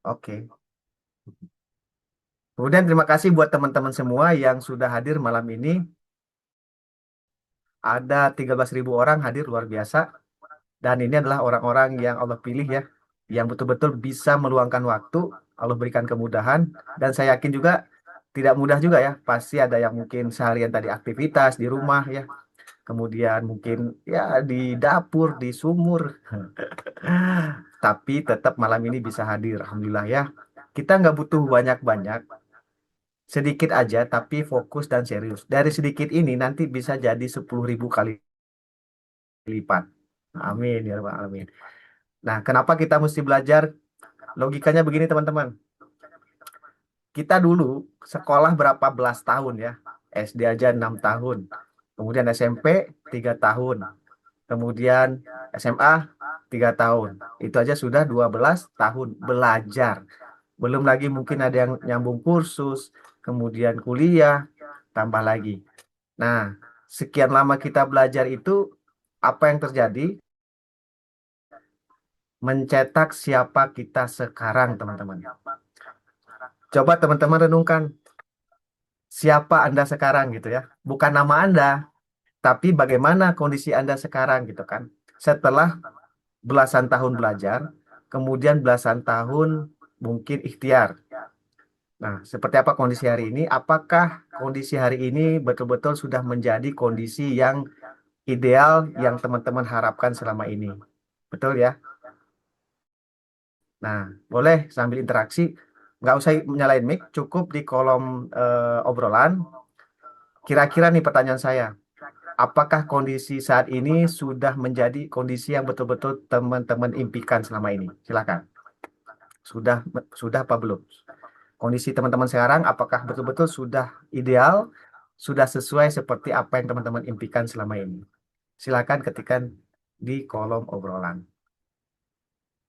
Oke. Kemudian terima kasih buat teman-teman semua yang sudah hadir malam ini. Ada 13.000 orang hadir luar biasa. Dan ini adalah orang-orang yang Allah pilih ya, yang betul-betul bisa meluangkan waktu, Allah berikan kemudahan, dan saya yakin juga tidak mudah juga ya, pasti ada yang mungkin seharian tadi aktivitas di rumah ya, kemudian mungkin ya di dapur, di sumur, tapi tetap malam ini bisa hadir, Alhamdulillah ya. Kita nggak butuh banyak-banyak, sedikit aja, tapi fokus dan serius. Dari sedikit ini nanti bisa jadi 10.000 kali lipat. Amin ya Rabbal Alamin. Nah, kenapa kita mesti belajar? Logikanya begini teman-teman. Kita dulu sekolah berapa belas tahun ya. SD aja 6 tahun. Kemudian SMP 3 tahun. Kemudian SMA 3 tahun. Itu aja sudah 12 tahun belajar. Belum lagi mungkin ada yang nyambung kursus. Kemudian kuliah. Tambah lagi. Nah, sekian lama kita belajar itu, apa yang terjadi? Mencetak siapa kita sekarang, teman-teman. Coba teman-teman renungkan. Siapa Anda sekarang gitu ya. Bukan nama Anda, tapi bagaimana kondisi Anda sekarang gitu kan. Setelah belasan tahun belajar, kemudian belasan tahun mungkin ikhtiar. Nah, seperti apa kondisi hari ini? Apakah kondisi hari ini betul-betul sudah menjadi kondisi yang ideal yang teman-teman harapkan selama ini? Betul ya? Nah, boleh sambil interaksi, nggak usah nyalain mic, cukup di kolom obrolan. Kira-kira nih pertanyaan saya. Apakah kondisi saat ini sudah menjadi kondisi yang betul-betul teman-teman impikan selama ini? Silakan. Sudah apa belum? Kondisi teman-teman sekarang apakah betul-betul sudah ideal, sudah sesuai seperti apa yang teman-teman impikan selama ini? Silakan ketikkan di kolom obrolan.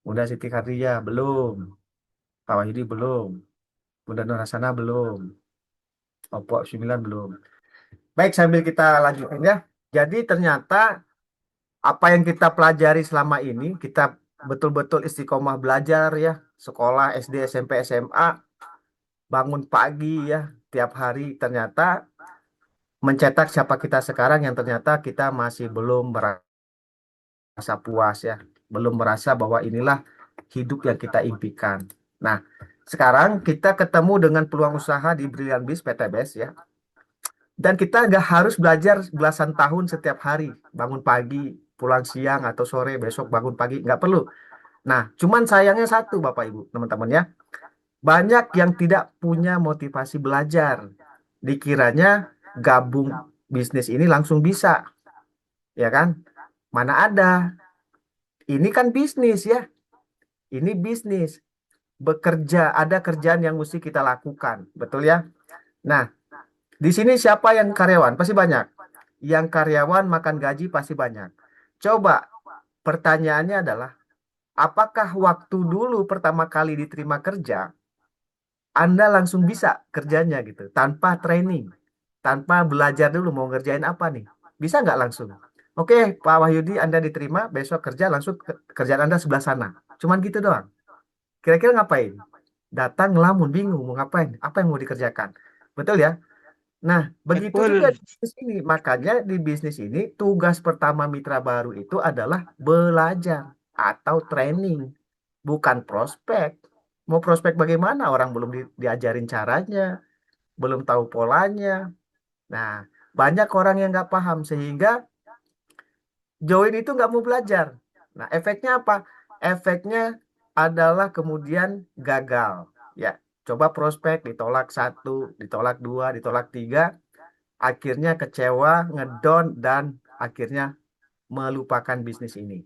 Bunda Siti Khadijah belum, Pak Wahyudi belum, Bunda Nur Hasana belum, Oppo 9 belum. Baik, sambil kita lanjutkan ya. Jadi ternyata apa yang kita pelajari selama ini, kita betul-betul istiqomah belajar ya, sekolah SD, SMP, SMA, bangun pagi ya, tiap hari ternyata mencetak siapa kita sekarang yang ternyata kita masih belum merasa puas ya, belum merasa bahwa inilah hidup yang kita impikan. Nah, sekarang kita ketemu dengan peluang usaha di Brilliant Biz PTBS ya. Dan kita nggak harus belajar belasan tahun setiap hari, bangun pagi, pulang siang atau sore, besok bangun pagi, nggak perlu. Nah, cuman sayangnya satu, Bapak Ibu, teman-teman ya. Banyak yang tidak punya motivasi belajar. Dikiranya gabung bisnis ini langsung bisa, ya kan? Mana ada. Ini kan bisnis ya. Ini bisnis. Bekerja, ada kerjaan yang mesti kita lakukan. Betul ya? Nah, di sini siapa yang karyawan? Pasti banyak. Yang karyawan makan gaji pasti banyak. Coba pertanyaannya adalah, apakah waktu dulu pertama kali diterima kerja, Anda langsung bisa kerjanya gitu, tanpa training, tanpa belajar dulu mau ngerjain apa nih? Bisa nggak langsung? Oke, Pak Wahyudi, Anda diterima, besok kerja langsung kerjaan Anda sebelah sana. Cuman gitu doang. Kira-kira ngapain? Datang ngelamun, bingung mau ngapain? Apa yang mau dikerjakan? Betul ya? Nah, begitu juga Betul. di bisnis ini. Makanya di bisnis ini tugas pertama mitra baru itu adalah belajar atau training, bukan prospek. Mau prospek bagaimana? Orang belum diajarin caranya, belum tahu polanya. Nah, banyak orang yang nggak paham sehingga join itu nggak mau belajar. Nah, efeknya apa? Efeknya adalah kemudian gagal. Ya, coba prospek ditolak satu, ditolak dua, ditolak tiga, akhirnya kecewa, ngedon, dan akhirnya melupakan bisnis ini.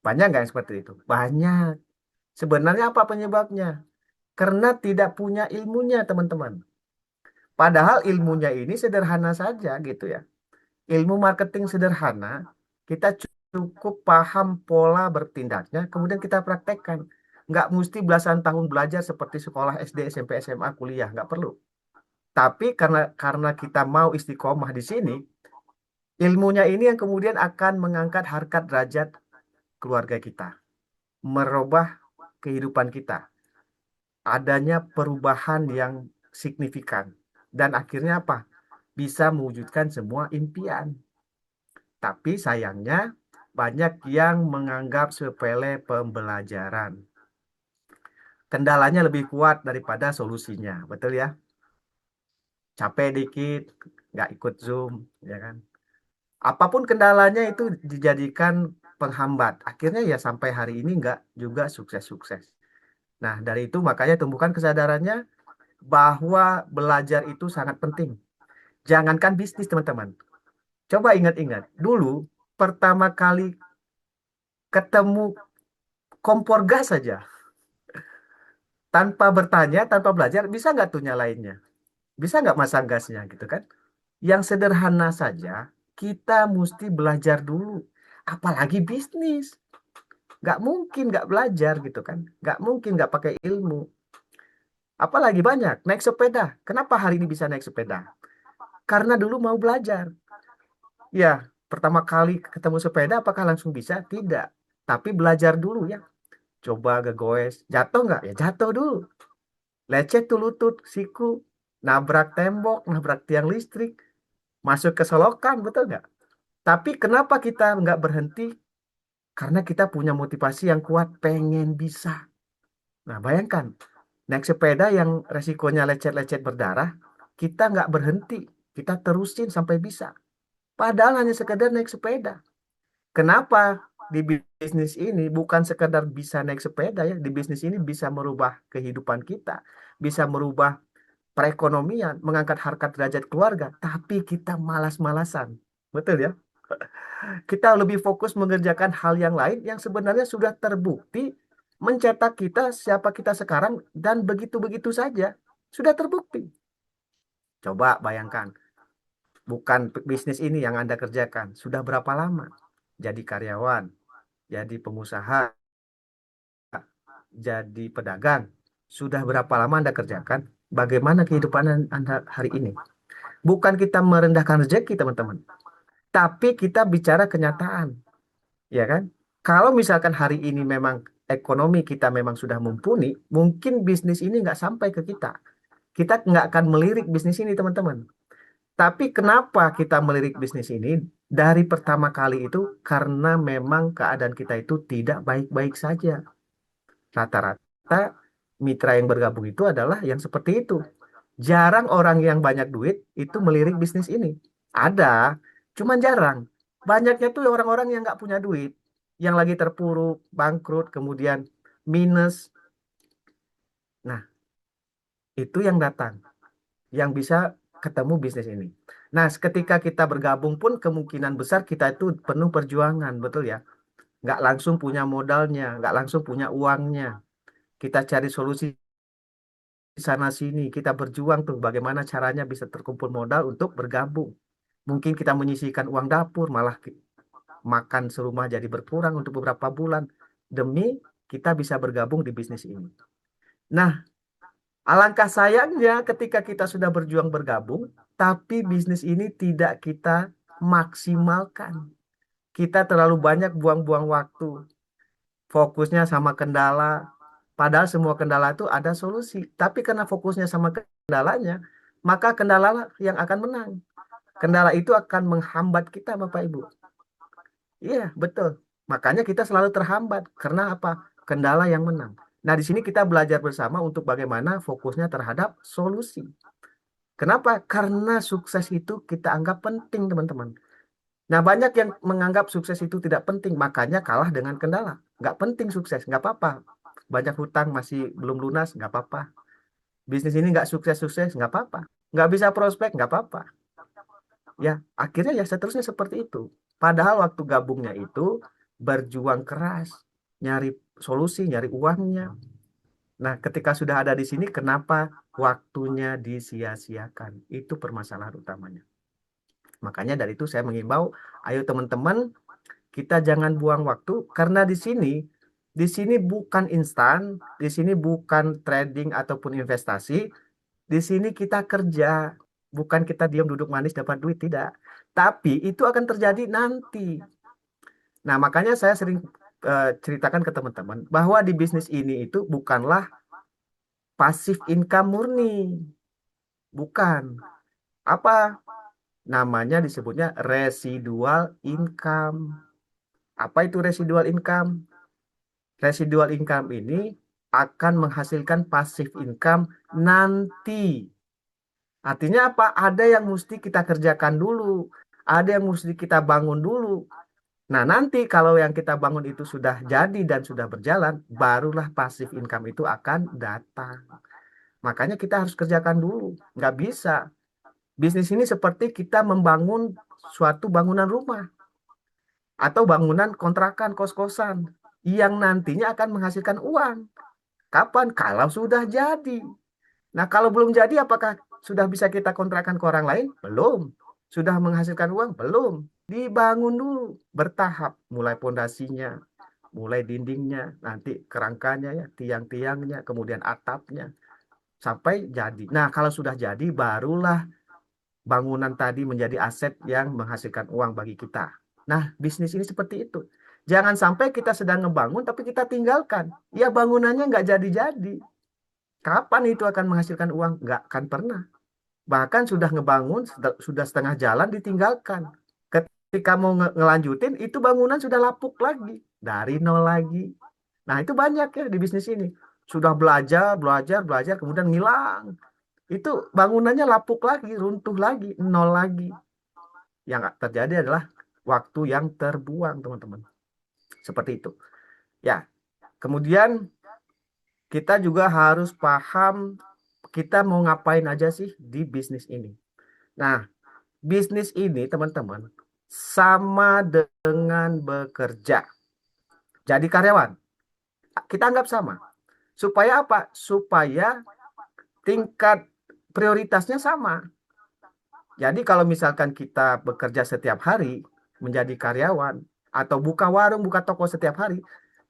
Banyak nggak yang seperti itu? Banyak. Sebenarnya apa penyebabnya? Karena tidak punya ilmunya, teman-teman. Padahal ilmunya ini sederhana saja gitu ya. Ilmu marketing sederhana, kita cukup paham pola bertindaknya, kemudian kita praktekkan. Nggak mesti belasan tahun belajar seperti sekolah SD, SMP, SMA, kuliah, nggak perlu. Tapi karena kita mau istiqomah di sini, ilmunya ini yang kemudian akan mengangkat harkat derajat keluarga kita, merubah. kehidupan kita. Adanya perubahan yang signifikan. Dan akhirnya apa? Bisa mewujudkan semua impian. Tapi sayangnya banyak yang menganggap sepele pembelajaran. Kendalanya lebih kuat daripada solusinya, betul ya? Capek dikit, nggak ikut Zoom, ya kan? Apapun kendalanya itu dijadikan penghambat. Akhirnya ya sampai hari ini nggak juga sukses-sukses. Nah, dari itu makanya tumbuhkan kesadarannya bahwa belajar itu sangat penting. Jangankan bisnis, teman-teman. Coba ingat-ingat, dulu pertama kali ketemu kompor gas saja, tanpa bertanya, tanpa belajar, bisa nggak tuh nyalainnya? Bisa nggak masang gasnya gitu kan? Yang sederhana saja, kita mesti belajar dulu. Apalagi bisnis. Nggak mungkin nggak belajar gitu kan. Nggak mungkin nggak pakai ilmu. Apalagi banyak. Naik sepeda. Kenapa hari ini bisa naik sepeda? Karena dulu mau belajar. Ya, pertama kali ketemu sepeda apakah langsung bisa? Tidak. Tapi belajar dulu ya. Coba gegoes. Jatuh nggak? Ya jatuh dulu. Lecet tuh lutut, siku. Nabrak tembok, nabrak tiang listrik. Masuk ke selokan, betul nggak? Tapi kenapa kita nggak berhenti? Karena kita punya motivasi yang kuat, pengen bisa. Nah, bayangkan, naik sepeda yang resikonya lecet-lecet berdarah, kita nggak berhenti. Kita terusin sampai bisa. Padahal hanya sekedar naik sepeda. Kenapa di bisnis ini bukan sekedar bisa naik sepeda ya, di bisnis ini bisa merubah kehidupan kita, bisa merubah perekonomian, mengangkat harkat derajat keluarga, tapi kita malas-malasan. Betul ya? Kita lebih fokus mengerjakan hal yang lain yang sebenarnya sudah terbukti mencetak kita siapa kita sekarang dan begitu-begitu saja. Sudah terbukti. Coba bayangkan, bukan bisnis ini yang Anda kerjakan. Sudah berapa lama? Jadi karyawan, jadi pengusaha, jadi pedagang. Sudah berapa lama Anda kerjakan? Bagaimana kehidupan Anda hari ini? Bukan kita merendahkan rezeki, teman-teman. Tapi kita bicara kenyataan. Ya kan? Kalau misalkan hari ini memang ekonomi kita memang sudah mumpuni, mungkin bisnis ini nggak sampai ke kita. Kita nggak akan melirik bisnis ini, teman-teman. Tapi kenapa kita melirik bisnis ini? Dari pertama kali itu karena memang keadaan kita itu tidak baik-baik saja. Rata-rata mitra yang bergabung itu adalah yang seperti itu. Jarang orang yang banyak duit itu melirik bisnis ini. Ada, cuman jarang. Banyaknya tuh orang-orang yang nggak punya duit, yang lagi terpuruk, bangkrut, kemudian minus. Nah, itu yang datang, yang bisa ketemu bisnis ini. Nah, ketika kita bergabung pun kemungkinan besar kita itu penuh perjuangan, betul ya? Nggak langsung punya modalnya, nggak langsung punya uangnya. Kita cari solusi di sana sini, kita berjuang tuh bagaimana caranya bisa terkumpul modal untuk bergabung. Mungkin kita menyisihkan uang dapur, malah makan serumah jadi berkurang untuk beberapa bulan demi kita bisa bergabung di bisnis ini. Nah, alangkah sayangnya ketika kita sudah berjuang bergabung, tapi bisnis ini tidak kita maksimalkan. Kita terlalu banyak buang-buang waktu, fokusnya sama kendala, padahal semua kendala itu ada solusi. Tapi karena fokusnya sama kendalanya, maka kendala yang akan menang. Kendala itu akan menghambat kita, Bapak Ibu. Iya, betul. Makanya kita selalu terhambat. Karena apa? Kendala yang menang. Nah, di sini kita belajar bersama untuk bagaimana fokusnya terhadap solusi. Kenapa? Karena sukses itu kita anggap penting, teman-teman. Nah, banyak yang menganggap sukses itu tidak penting, makanya kalah dengan kendala. Nggak penting sukses, nggak apa-apa. Banyak hutang masih belum lunas, nggak apa-apa. Bisnis ini nggak sukses-sukses, nggak apa-apa. Nggak bisa prospek, nggak apa-apa. Ya, akhirnya ya seterusnya seperti itu. Padahal waktu gabungnya itu berjuang keras, nyari solusi, nyari uangnya. Nah, ketika sudah ada di sini, kenapa waktunya disia-siakan? Itu permasalahan utamanya. Makanya dari itu saya mengimbau, ayo teman-teman, kita jangan buang waktu karena di sini bukan instan, di sini bukan trading ataupun investasi, di sini kita kerja, bukan kita diam duduk manis dapat duit, tidak. Tapi itu akan terjadi nanti. Nah, makanya saya sering ceritakan ke teman-teman bahwa di bisnis ini itu bukanlah pasif income murni, bukan. Apa namanya disebutnya residual income. Apa itu residual income? Residual income ini akan menghasilkan passive income nanti. Artinya apa? Ada yang mesti kita kerjakan dulu, ada yang mesti kita bangun dulu. Nah, nanti kalau yang kita bangun itu sudah jadi dan sudah berjalan, barulah passive income itu akan datang. Makanya kita harus kerjakan dulu. Nggak bisa. Bisnis ini seperti kita membangun suatu bangunan rumah atau bangunan kontrakan kos-kosan yang nantinya akan menghasilkan uang. Kapan? Kalau sudah jadi. Nah, kalau belum jadi, apakah sudah bisa kita kontrakkan ke orang lain? Belum. Sudah menghasilkan uang? Belum. Dibangun dulu, bertahap. Mulai pondasinya, mulai dindingnya, nanti kerangkanya, ya, tiang-tiangnya, kemudian atapnya, sampai jadi. Nah, kalau sudah jadi, barulah bangunan tadi menjadi aset yang menghasilkan uang bagi kita. Nah, bisnis ini seperti itu. Jangan sampai kita sedang ngebangun, tapi kita tinggalkan. Ya, bangunannya nggak jadi-jadi. Kapan itu akan menghasilkan uang? Nggak akan pernah. Bahkan sudah ngebangun, sudah setengah jalan ditinggalkan. Ketika mau ngelanjutin, itu bangunan sudah lapuk lagi. Dari nol lagi. Nah, itu banyak ya di bisnis ini. Sudah belajar, belajar, belajar, kemudian ngilang. Itu bangunannya lapuk lagi, runtuh lagi, nol lagi. Yang terjadi adalah waktu yang terbuang, teman-teman. Seperti itu. Ya, kemudian kita juga harus paham kita mau ngapain aja sih di bisnis ini. Nah, bisnis ini, teman-teman, sama dengan bekerja. Jadi karyawan. Kita anggap sama. Supaya apa? Supaya tingkat prioritasnya sama. Jadi kalau misalkan kita bekerja setiap hari menjadi karyawan atau buka warung, buka toko setiap hari,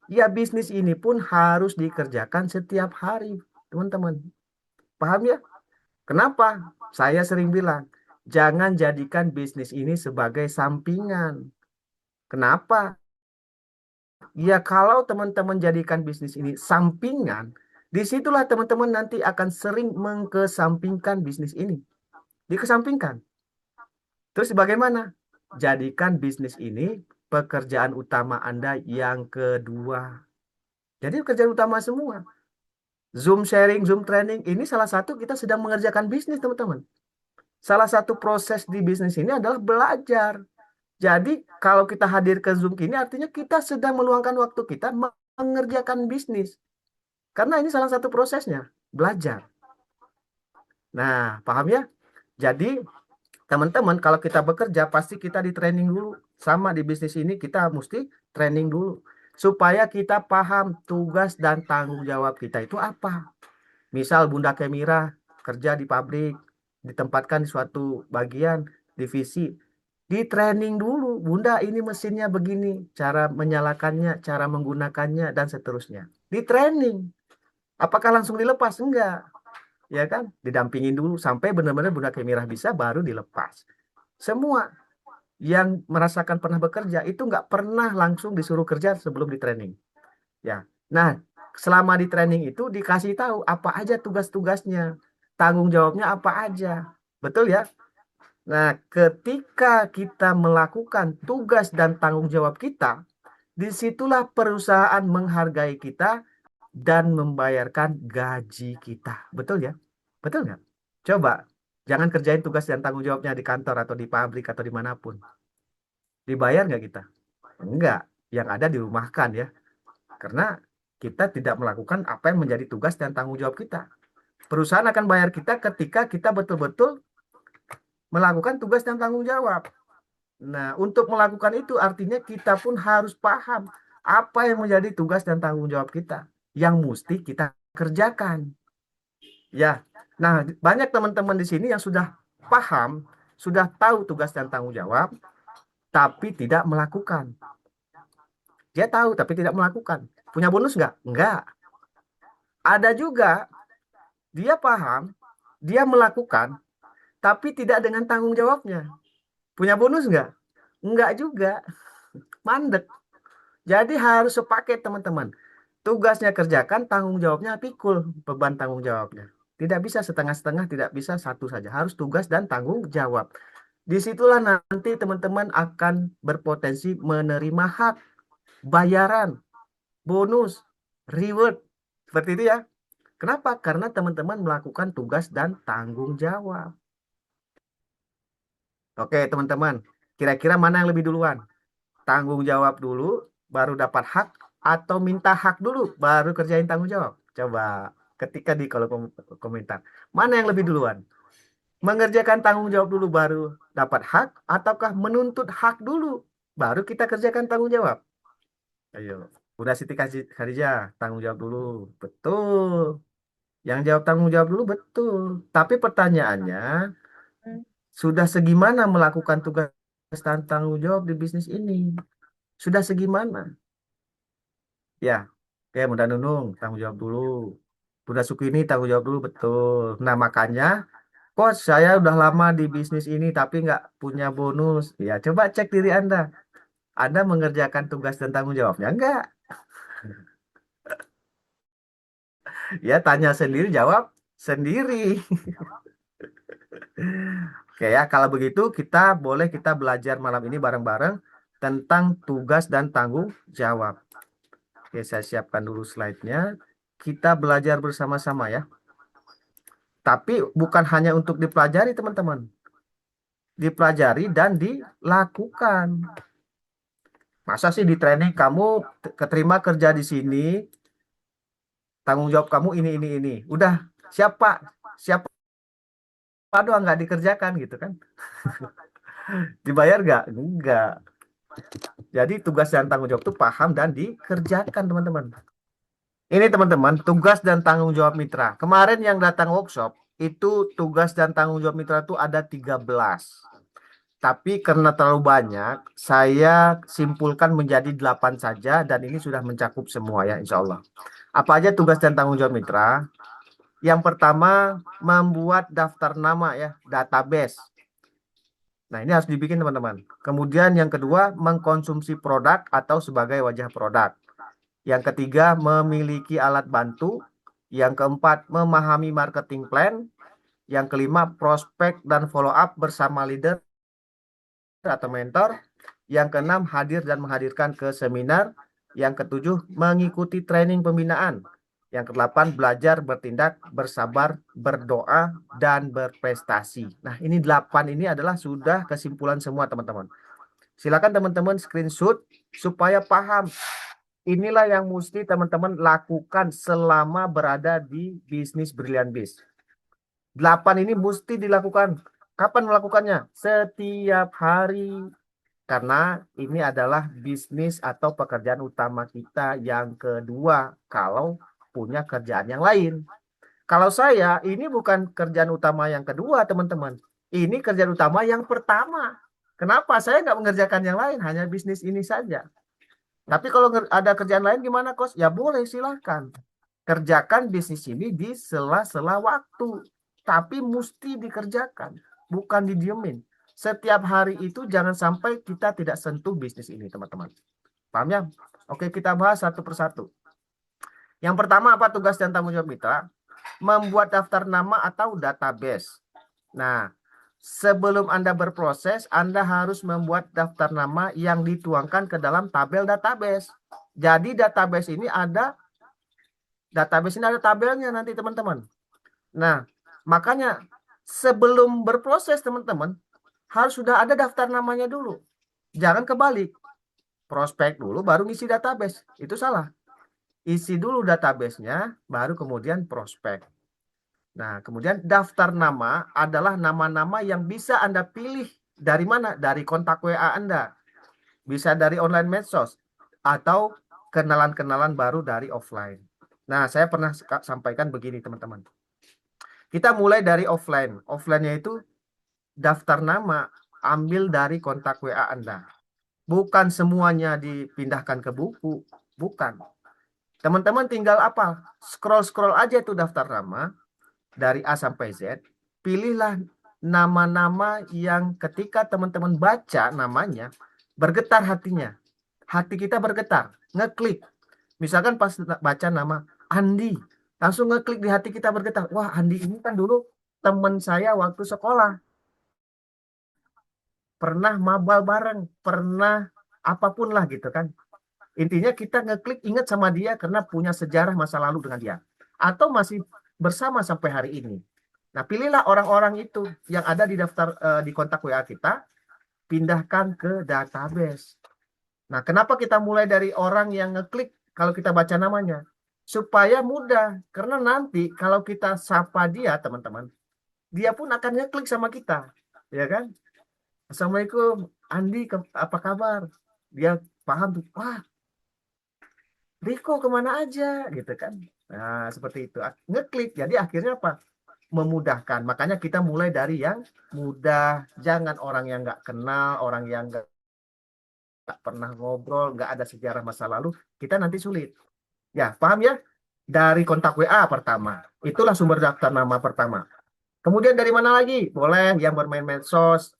ya bisnis ini pun harus dikerjakan setiap hari, teman-teman. Paham ya? Kenapa? Saya sering bilang, jangan jadikan bisnis ini sebagai sampingan. Kenapa? Ya kalau teman-teman jadikan bisnis ini sampingan, disitulah teman-teman nanti akan sering mengkesampingkan bisnis ini. Dikesampingkan. Terus bagaimana? Jadikan bisnis ini pekerjaan utama Anda yang kedua. Jadi pekerjaan utama semua. Zoom sharing, Zoom training, ini salah satu kita sedang mengerjakan bisnis, teman-teman. Salah satu proses di bisnis ini adalah belajar. Jadi kalau kita hadir ke Zoom ini artinya kita sedang meluangkan waktu kita mengerjakan bisnis. Karena ini salah satu prosesnya, belajar. Nah, paham ya? Jadi teman-teman, kalau kita bekerja pasti kita di training dulu. Sama di bisnis ini kita mesti training dulu. Supaya kita paham tugas dan tanggung jawab kita itu apa. Misal Bunda Kemira kerja di pabrik, ditempatkan di suatu bagian, divisi. Di training dulu, Bunda ini mesinnya begini, cara menyalakannya, cara menggunakannya, dan seterusnya. Di training. Apakah langsung dilepas? Enggak. Ya kan? Didampingin dulu sampai benar-benar Bunda Kemirah bisa baru dilepas. Semua yang merasakan pernah bekerja itu nggak pernah langsung disuruh kerja sebelum di training. Ya. Nah, selama di training itu dikasih tahu apa aja tugas-tugasnya, tanggung jawabnya apa aja. Betul ya? Nah, ketika kita melakukan tugas dan tanggung jawab kita, disitulah perusahaan menghargai kita dan membayarkan gaji kita. Betul ya? Betul nggak? Coba, jangan kerjain tugas dan tanggung jawabnya di kantor atau di pabrik atau dimanapun. Dibayar nggak kita? Enggak. Yang ada dirumahkan ya. Karena kita tidak melakukan apa yang menjadi tugas dan tanggung jawab kita. Perusahaan akan bayar kita ketika kita betul-betul melakukan tugas dan tanggung jawab. Nah, untuk melakukan itu artinya kita pun harus paham apa yang menjadi tugas dan tanggung jawab kita yang mesti kita kerjakan. Ya, nah banyak teman-teman di sini yang sudah paham, sudah tahu tugas dan tanggung jawab, tapi tidak melakukan. Dia tahu tapi tidak melakukan. Punya bonus nggak? Nggak. Ada juga dia paham, dia melakukan, tapi tidak dengan tanggung jawabnya. Punya bonus nggak? Nggak juga. Mandek. Jadi harus sepaket teman-teman. Tugasnya kerjakan, tanggung jawabnya pikul beban tanggung jawabnya. Tidak bisa setengah-setengah, tidak bisa satu saja. Harus tugas dan tanggung jawab. Disitulah nanti teman-teman akan berpotensi menerima hak, bayaran, bonus, reward. Seperti itu ya. Kenapa? Karena teman-teman melakukan tugas dan tanggung jawab. Oke, teman-teman. Kira-kira mana yang lebih duluan? Tanggung jawab dulu, baru dapat hak, atau minta hak dulu, baru kerjain tanggung jawab? Coba ketika di kolom komentar. Mana yang lebih duluan? Mengerjakan tanggung jawab dulu baru dapat hak, ataukah menuntut hak dulu, baru kita kerjakan tanggung jawab? Ayo. Udah Siti Khadijah, tanggung jawab dulu. Betul. Yang jawab tanggung jawab dulu betul. Tapi pertanyaannya, sudah segimana melakukan tugas dan tanggung jawab di bisnis ini? Sudah segimana? Ya, oke Bunda Nunung, tanggung jawab dulu. Bunda Sukini, tanggung jawab dulu, betul. Nah, makanya, kok saya udah lama di bisnis ini tapi nggak punya bonus? Ya, coba cek diri Anda. Anda mengerjakan tugas dan tanggung jawabnya? Enggak. Ya, tanya sendiri, jawab sendiri. Oke ya, kalau begitu kita belajar malam ini bareng-bareng tentang tugas dan tanggung jawab. Oke, saya siapkan dulu slide-nya. Kita belajar bersama-sama ya. Tapi bukan hanya untuk dipelajari, teman-teman. Dipelajari dan dilakukan. Masa sih di training kamu keterima kerja di sini, tanggung jawab kamu ini. Udah, siapa? Siapa doang nggak dikerjakan gitu kan? Dibayar nggak? Enggak. Jadi tugas dan tanggung jawab itu paham dan dikerjakan, teman-teman. Ini teman-teman, tugas dan tanggung jawab mitra. Kemarin yang datang workshop, itu tugas dan tanggung jawab mitra itu ada 13. Tapi karena terlalu banyak, saya simpulkan menjadi 8 saja dan ini sudah mencakup semua ya insya Allah. Apa aja tugas dan tanggung jawab mitra? Yang pertama, membuat daftar nama ya, database. Nah, ini harus dibikin teman-teman. Kemudian yang kedua, mengkonsumsi produk atau sebagai wajah produk. Yang ketiga, memiliki alat bantu. Yang keempat, memahami marketing plan. Yang kelima, prospek dan follow up bersama leader atau mentor. Yang keenam, hadir dan menghadirkan ke seminar. Yang ketujuh, mengikuti training pembinaan. Yang kedelapan, belajar, bertindak, bersabar, berdoa, dan berprestasi. Nah, ini 8 ini adalah sudah kesimpulan semua teman-teman. Silakan teman-teman screenshot supaya paham. Inilah yang mesti teman-teman lakukan selama berada di bisnis Brilliant Biz. 8 ini mesti dilakukan. Kapan melakukannya? Setiap hari. Karena ini adalah bisnis atau pekerjaan utama kita yang kedua kalau punya kerjaan yang lain. Kalau saya, ini bukan kerjaan utama yang kedua, teman-teman. Ini kerjaan utama yang pertama. Kenapa? Saya nggak mengerjakan yang lain, hanya bisnis ini saja. Tapi kalau ada kerjaan lain gimana, Kos? Ya boleh, silahkan. Kerjakan bisnis ini di sela-sela waktu. Tapi mesti dikerjakan, bukan didiemin. Setiap hari itu jangan sampai kita tidak sentuh bisnis ini, teman-teman. Paham ya? Oke, kita bahas satu persatu. Yang pertama apa tugas dan tanggung jawab mitra? Membuat daftar nama atau database. Nah, sebelum Anda berproses, Anda harus membuat daftar nama yang dituangkan ke dalam tabel database. Jadi database ini ada tabelnya nanti teman-teman. Nah, makanya sebelum berproses teman-teman, harus sudah ada daftar namanya dulu. Jangan kebalik. Prospek dulu baru ngisi database. Itu salah. Isi dulu databasenya, baru kemudian prospek. Nah, kemudian daftar nama adalah nama-nama yang bisa Anda pilih dari mana? Dari kontak WA Anda. Bisa dari online medsos atau kenalan-kenalan baru dari offline. Nah, saya pernah sampaikan begini, teman-teman. Kita mulai dari offline. Offline-nya itu daftar nama ambil dari kontak WA Anda. Bukan semuanya dipindahkan ke buku, bukan. Teman-teman tinggal apa? Scroll-scroll aja itu daftar nama dari A sampai Z. Pilihlah nama-nama yang ketika teman-teman baca namanya bergetar hatinya. hati kita bergetar, ngeklik. Misalkan pas baca nama Andi, langsung ngeklik di hati kita bergetar. Wah, Andi ini kan dulu teman saya waktu sekolah, pernah mabal bareng, pernah apapun lah gitu kan. Intinya kita ngeklik ingat sama dia karena punya sejarah masa lalu dengan dia. Atau masih bersama sampai hari ini. Nah, pilihlah orang-orang itu yang ada di daftar di kontak WA kita, pindahkan ke database. Nah, kenapa kita mulai dari orang yang ngeklik kalau kita baca namanya? Supaya mudah, karena nanti kalau kita sapa dia, teman-teman, dia pun akan ngeklik sama kita. Ya kan? Assalamualaikum, Andi, apa kabar? Dia paham tuh, wah, Riko kemana aja, gitu kan? Nah, seperti itu. Ngeklik, jadi akhirnya apa? Memudahkan. Makanya kita mulai dari yang mudah. Jangan orang yang nggak kenal, orang yang nggak pernah ngobrol, nggak ada sejarah masa lalu, kita nanti sulit. Ya, paham ya? Dari kontak WA pertama. Itulah sumber daftar nama pertama. Kemudian dari mana lagi? Boleh yang bermain medsos.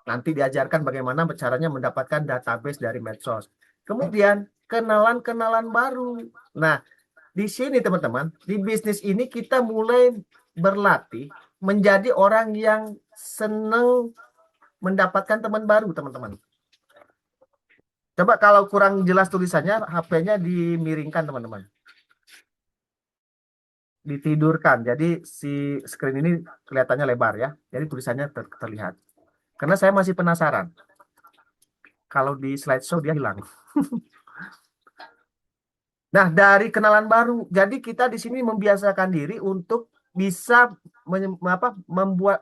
Nanti diajarkan bagaimana caranya mendapatkan database dari medsos. Kemudian kenalan-kenalan baru. Nah, di sini teman-teman, di bisnis ini kita mulai berlatih menjadi orang yang senang mendapatkan teman baru, teman-teman. Coba kalau kurang jelas tulisannya, HP-nya dimiringkan, teman-teman. Ditidurkan. Jadi si screen ini kelihatannya lebar ya. Jadi tulisannya terlihat. Karena saya masih penasaran. Kalau di slideshow dia hilang. Nah, dari kenalan baru. Jadi kita di sini membiasakan diri untuk bisa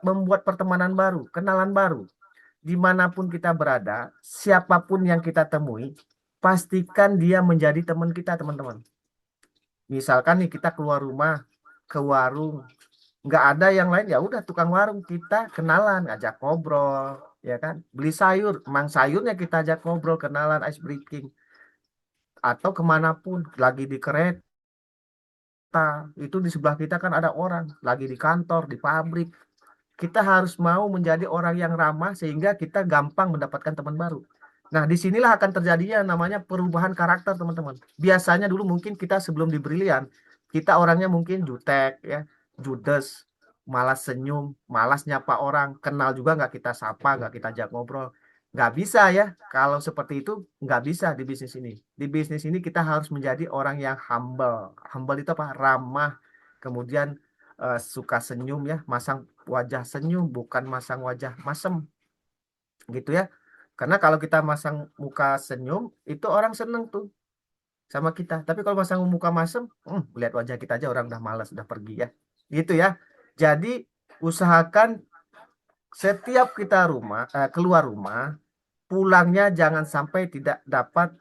membuat pertemanan baru, kenalan baru. Dimanapun kita berada, siapapun yang kita temui, pastikan dia menjadi teman kita, teman-teman. Misalkan nih kita keluar rumah, ke warung, nggak ada yang lain, ya udah tukang warung kita kenalan, ajak ngobrol, ya kan? Beli sayur, emang sayurnya kita ajak ngobrol, kenalan, ice breaking, atau kemanapun, lagi di kereta, itu di sebelah kita kan ada orang, lagi di kantor, di pabrik, kita harus mau menjadi orang yang ramah sehingga kita gampang mendapatkan teman baru. Nah, disinilah akan terjadinya namanya perubahan karakter, teman-teman. Biasanya dulu mungkin kita sebelum di Brilian, kita orangnya mungkin jutek, ya, judes, malas senyum, malas nyapa orang, kenal juga nggak kita sapa, nggak kita ajak ngobrol. Nggak bisa ya, kalau seperti itu nggak bisa di bisnis ini. Di bisnis ini kita harus menjadi orang yang humble. Humble itu apa? Ramah, kemudian suka senyum ya, masang wajah senyum, bukan masang wajah masem, gitu ya. Karena kalau kita masang muka senyum, itu orang seneng tuh sama kita. Tapi kalau masang muka masem, lihat wajah kita aja orang udah malas, udah pergi ya. Gitu ya. Jadi usahakan setiap kita keluar rumah, pulangnya jangan sampai tidak dapat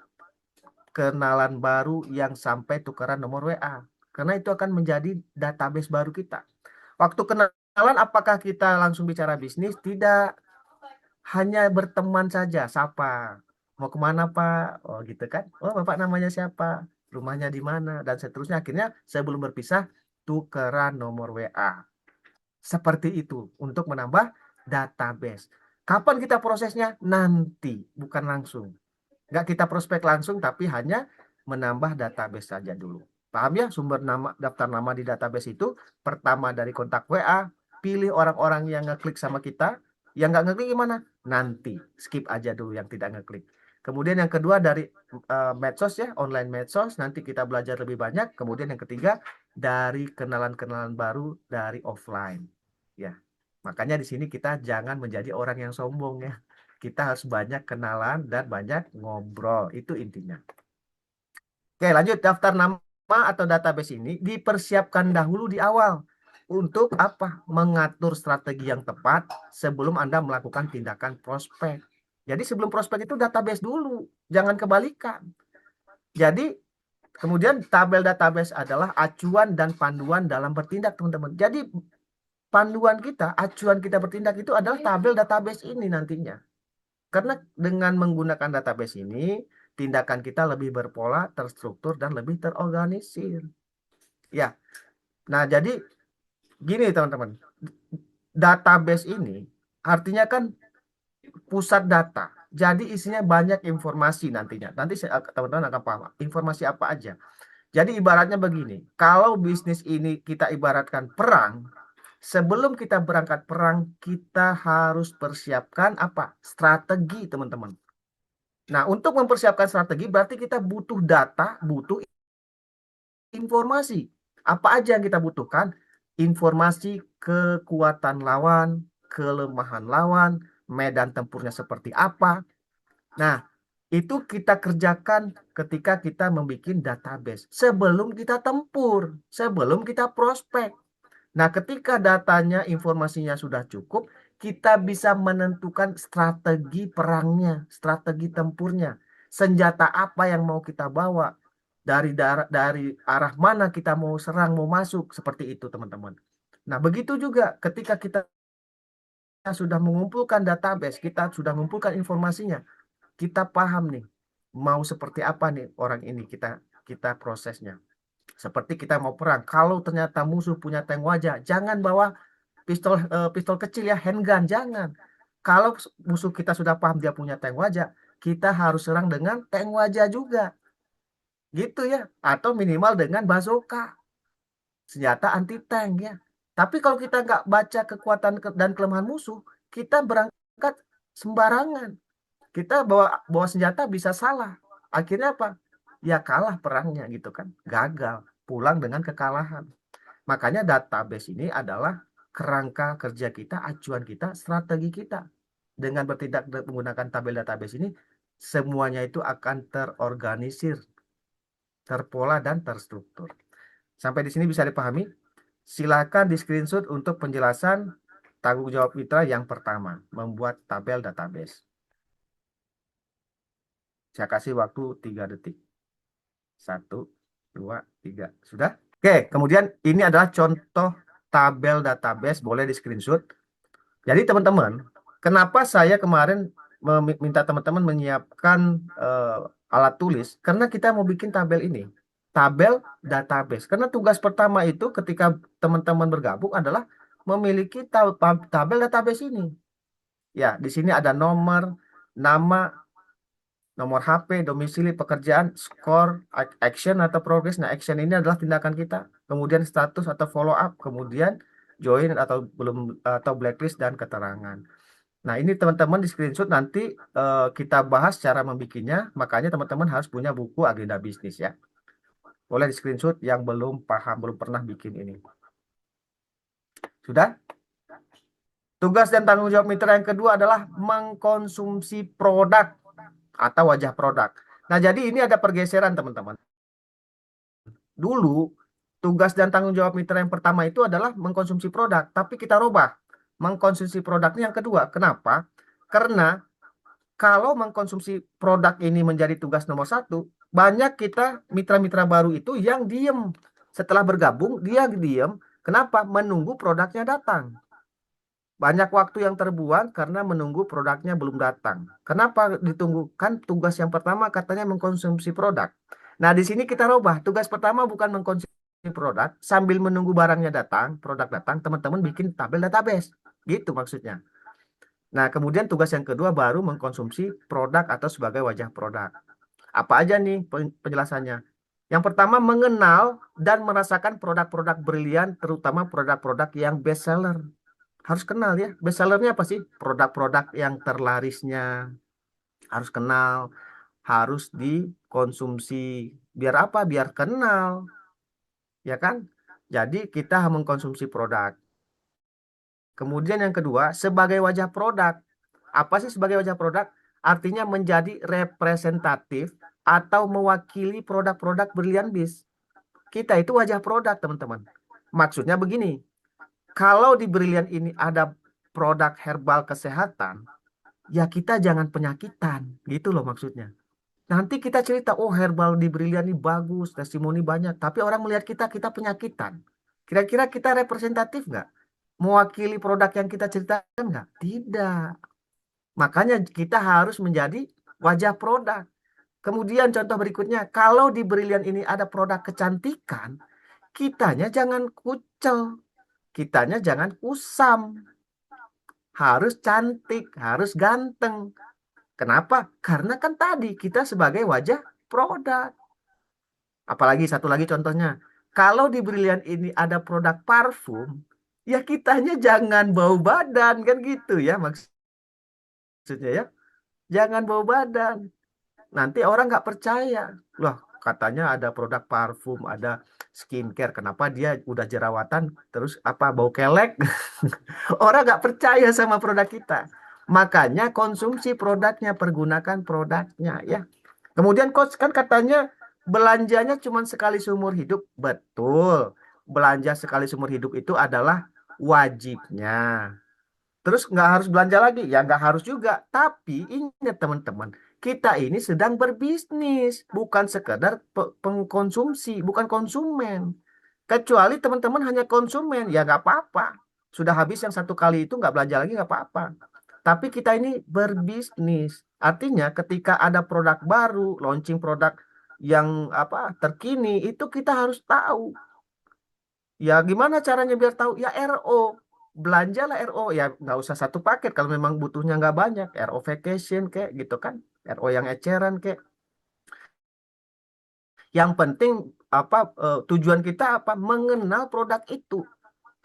kenalan baru yang sampai tukeran nomor WA. Karena itu akan menjadi database baru kita. Waktu kenalan, apakah kita langsung bicara bisnis? Tidak, hanya berteman saja, sapa. Mau kemana Pak? Oh gitu kan? Oh Bapak namanya siapa? Rumahnya di mana? Dan seterusnya. Akhirnya sebelum berpisah, tukeran nomor WA. Seperti itu untuk menambah database. Kapan kita prosesnya? Nanti, bukan langsung. Nggak kita prospek langsung, tapi hanya menambah database saja dulu. Paham ya? Sumber nama, daftar nama di database itu pertama dari kontak WA, pilih orang-orang yang ngeklik sama kita. Yang nggak ngeklik gimana? Nanti skip aja dulu yang tidak ngeklik. Kemudian yang kedua dari medsos ya, online medsos. Nanti kita belajar lebih banyak. Kemudian yang ketiga dari kenalan-kenalan baru dari offline. Ya, makanya di sini kita jangan menjadi orang yang sombong ya. Kita harus banyak kenalan dan banyak ngobrol. Itu intinya. Oke, lanjut. Daftar nama atau database ini dipersiapkan dahulu di awal. Untuk apa? Mengatur strategi yang tepat sebelum Anda melakukan tindakan prospek. Jadi sebelum prospek itu database dulu. Jangan kebalikan. Jadi kemudian tabel database adalah acuan dan panduan dalam bertindak, teman-teman. Jadi panduan kita, acuan kita bertindak itu adalah tabel database ini nantinya. Karena dengan menggunakan database ini, tindakan kita lebih berpola, terstruktur, dan lebih terorganisir. Ya, nah jadi gini teman-teman, database ini artinya kan pusat data. Jadi isinya banyak informasi nantinya. Nanti teman-teman akan paham informasi apa aja. Jadi ibaratnya begini, kalau bisnis ini kita ibaratkan perang, sebelum kita berangkat perang, kita harus persiapkan apa? Strategi, teman-teman. Nah, untuk mempersiapkan strategi berarti kita butuh data, butuh informasi. Apa aja yang kita butuhkan? Informasi kekuatan lawan, kelemahan lawan, medan tempurnya seperti apa. Nah, itu kita kerjakan ketika kita membuat database. Sebelum kita tempur, sebelum kita prospek. Nah, ketika datanya, informasinya sudah cukup, kita bisa menentukan strategi perangnya, strategi tempurnya, senjata apa yang mau kita bawa, dari arah mana kita mau serang, mau masuk, seperti itu, teman-teman. Nah, begitu juga ketika kita sudah mengumpulkan database, kita sudah mengumpulkan informasinya, kita paham nih, mau seperti apa nih orang ini, kita prosesnya. Seperti kita mau perang, kalau ternyata musuh punya tank wajah, jangan bawa pistol kecil ya, handgun, jangan. Kalau musuh kita sudah paham dia punya tank wajah, kita harus serang dengan tank wajah juga, gitu ya. Atau minimal dengan bazooka, senjata anti tank ya. Tapi kalau kita nggak baca kekuatan dan kelemahan musuh, kita berangkat sembarangan. Kita bawa bawa senjata bisa salah. Akhirnya apa? Ya kalah perangnya gitu kan, gagal, pulang dengan kekalahan. Makanya database ini adalah kerangka kerja kita, acuan kita, strategi kita. Dengan bertindak menggunakan tabel database ini, semuanya itu akan terorganisir, terpola, dan terstruktur. Sampai di sini bisa dipahami? Silakan di screenshot untuk penjelasan tanggung jawab mitra yang pertama, membuat tabel database. Saya kasih waktu 3 detik. 1, 2, 3. Sudah? Oke, kemudian ini adalah contoh tabel database, boleh di screenshot. Jadi teman-teman, kenapa saya kemarin meminta teman-teman menyiapkan alat tulis? Karena kita mau bikin tabel ini, tabel database. Karena tugas pertama itu ketika teman-teman bergabung adalah memiliki tabel database ini. Ya, di sini ada nomor, nama, nomor HP, domisili, pekerjaan, skor, action atau progress. Nah, action ini adalah tindakan kita. Kemudian status atau follow up, kemudian join atau belum, atau blacklist, dan keterangan. Nah, ini teman-teman di screenshot, nanti kita bahas cara membikinnya. Makanya teman-teman harus punya buku agenda bisnis ya. Boleh di screenshot yang belum paham, belum pernah bikin ini. Sudah? Tugas dan tanggung jawab mitra yang kedua adalah mengkonsumsi produk atau wajah produk. Nah, jadi ini ada pergeseran teman-teman. Dulu, tugas dan tanggung jawab mitra yang pertama itu adalah mengkonsumsi produk, tapi kita rubah. Mengkonsumsi produknya yang kedua. Kenapa? Karena kalau mengkonsumsi produk ini menjadi tugas nomor satu, banyak kita mitra-mitra baru itu yang diem. Setelah bergabung, dia diem. Kenapa? Menunggu produknya datang. Banyak waktu yang terbuang karena menunggu produknya belum datang. Kenapa ditunggu? Kan tugas yang pertama katanya mengkonsumsi produk. Nah, di sini kita rubah. Tugas pertama bukan mengkonsumsi produk, sambil menunggu barangnya datang, produk datang, teman-teman bikin tabel database. Gitu maksudnya. Nah, kemudian tugas yang kedua baru mengkonsumsi produk atau sebagai wajah produk. Apa aja nih penjelasannya? Yang pertama, mengenal dan merasakan produk-produk brilian, terutama produk-produk yang best seller. Harus kenal ya, best sellernya apa sih? Produk-produk yang terlarisnya. Harus kenal, harus dikonsumsi. Biar apa? Biar kenal, ya kan? Jadi kita mengkonsumsi produk. Kemudian yang kedua, sebagai wajah produk. Apa sih sebagai wajah produk? Artinya menjadi representatif atau mewakili produk-produk berlian bis. Kita itu wajah produk, teman-teman. Maksudnya begini, kalau di Brilian ini ada produk herbal kesehatan, ya kita jangan penyakitan, gitu loh maksudnya. Nanti kita cerita, oh herbal di Brilian ini bagus, testimoni banyak, tapi orang melihat kita penyakitan. Kira-kira kita representatif nggak? Mewakili produk yang kita ceritakan nggak? Tidak. Makanya kita harus menjadi wajah produk. Kemudian contoh berikutnya, kalau di Brilian ini ada produk kecantikan, kitanya jangan kucel, kitanya jangan kusam, harus cantik, harus ganteng. Kenapa? Karena kan tadi kita sebagai wajah produk. Apalagi satu lagi contohnya, kalau di Brilian ini ada produk parfum, ya kitanya jangan bau badan kan gitu ya maksudnya ya. Jangan bau badan. Nanti orang nggak percaya. Loh, katanya ada produk parfum, ada skincare. Kenapa dia udah jerawatan, terus apa bau kelek? Orang nggak percaya sama produk kita. Makanya konsumsi produknya, pergunakan produknya ya. Kemudian coach kan katanya belanjanya cuma sekali seumur hidup. Betul. Belanja sekali seumur hidup itu adalah wajibnya. Terus nggak harus belanja lagi, ya nggak harus juga. Tapi ingat teman-teman, kita ini sedang berbisnis, bukan sekedar pengkonsumsi, bukan konsumen. Kecuali teman-teman hanya konsumen, ya nggak apa-apa. Sudah habis yang satu kali itu nggak belanja lagi nggak apa-apa. Tapi kita ini berbisnis. Artinya ketika ada produk baru, launching produk yang apa terkini, itu kita harus tahu. Ya gimana caranya biar tahu? Ya RO. Belanjalah RO. Ya nggak usah satu paket kalau memang butuhnya nggak banyak. RO vacation kayak gitu kan. RO yang eceran kayak. Yang penting apa tujuan kita apa? Mengenal produk itu.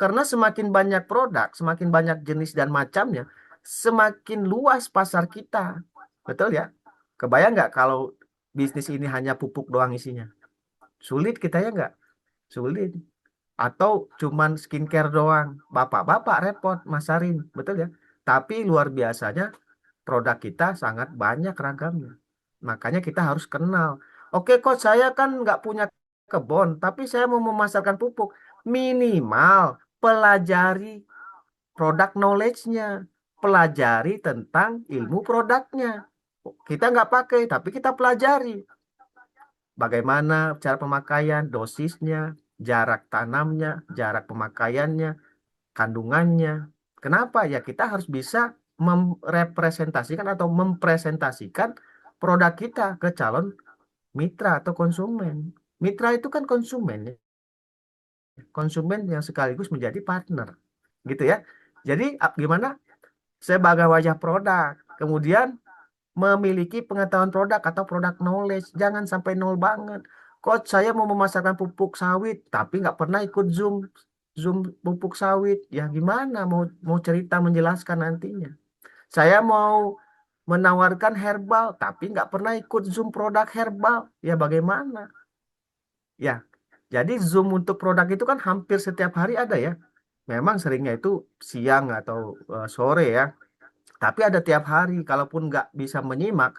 Karena semakin banyak produk, semakin banyak jenis dan macamnya, semakin luas pasar kita. Betul ya? Kebayang nggak kalau bisnis ini hanya pupuk doang isinya? Sulit kita ya nggak? Sulit. Atau cuman skincare doang. Bapak-bapak repot masarin, betul ya? Tapi luar biasanya produk kita sangat banyak ragamnya. Makanya kita harus kenal. Oke, kok saya kan nggak punya kebun, tapi saya mau memasarkan pupuk. Minimal pelajari produk knowledge-nya. Pelajari tentang ilmu produknya. Kita nggak pakai, tapi kita pelajari. Bagaimana cara pemakaian, dosisnya, jarak tanamnya, jarak pemakaiannya, kandungannya. Kenapa? Ya kita harus bisa merepresentasikan atau mempresentasikan produk kita ke calon mitra atau konsumen. Mitra itu kan konsumen, ya. Konsumen yang sekaligus menjadi partner, gitu ya. Jadi gimana? Sebagai wajah produk, kemudian memiliki pengetahuan produk atau produk knowledge, jangan sampai nol banget. Coach, saya mau memasarkan pupuk sawit, tapi nggak pernah ikut Zoom Zoom pupuk sawit. Ya gimana? Mau cerita menjelaskan nantinya. Saya mau menawarkan herbal, tapi nggak pernah ikut Zoom produk herbal. Ya bagaimana? Ya, jadi Zoom untuk produk itu kan hampir setiap hari ada ya. Memang seringnya itu siang atau sore ya. Tapi ada tiap hari. Kalaupun nggak bisa menyimak,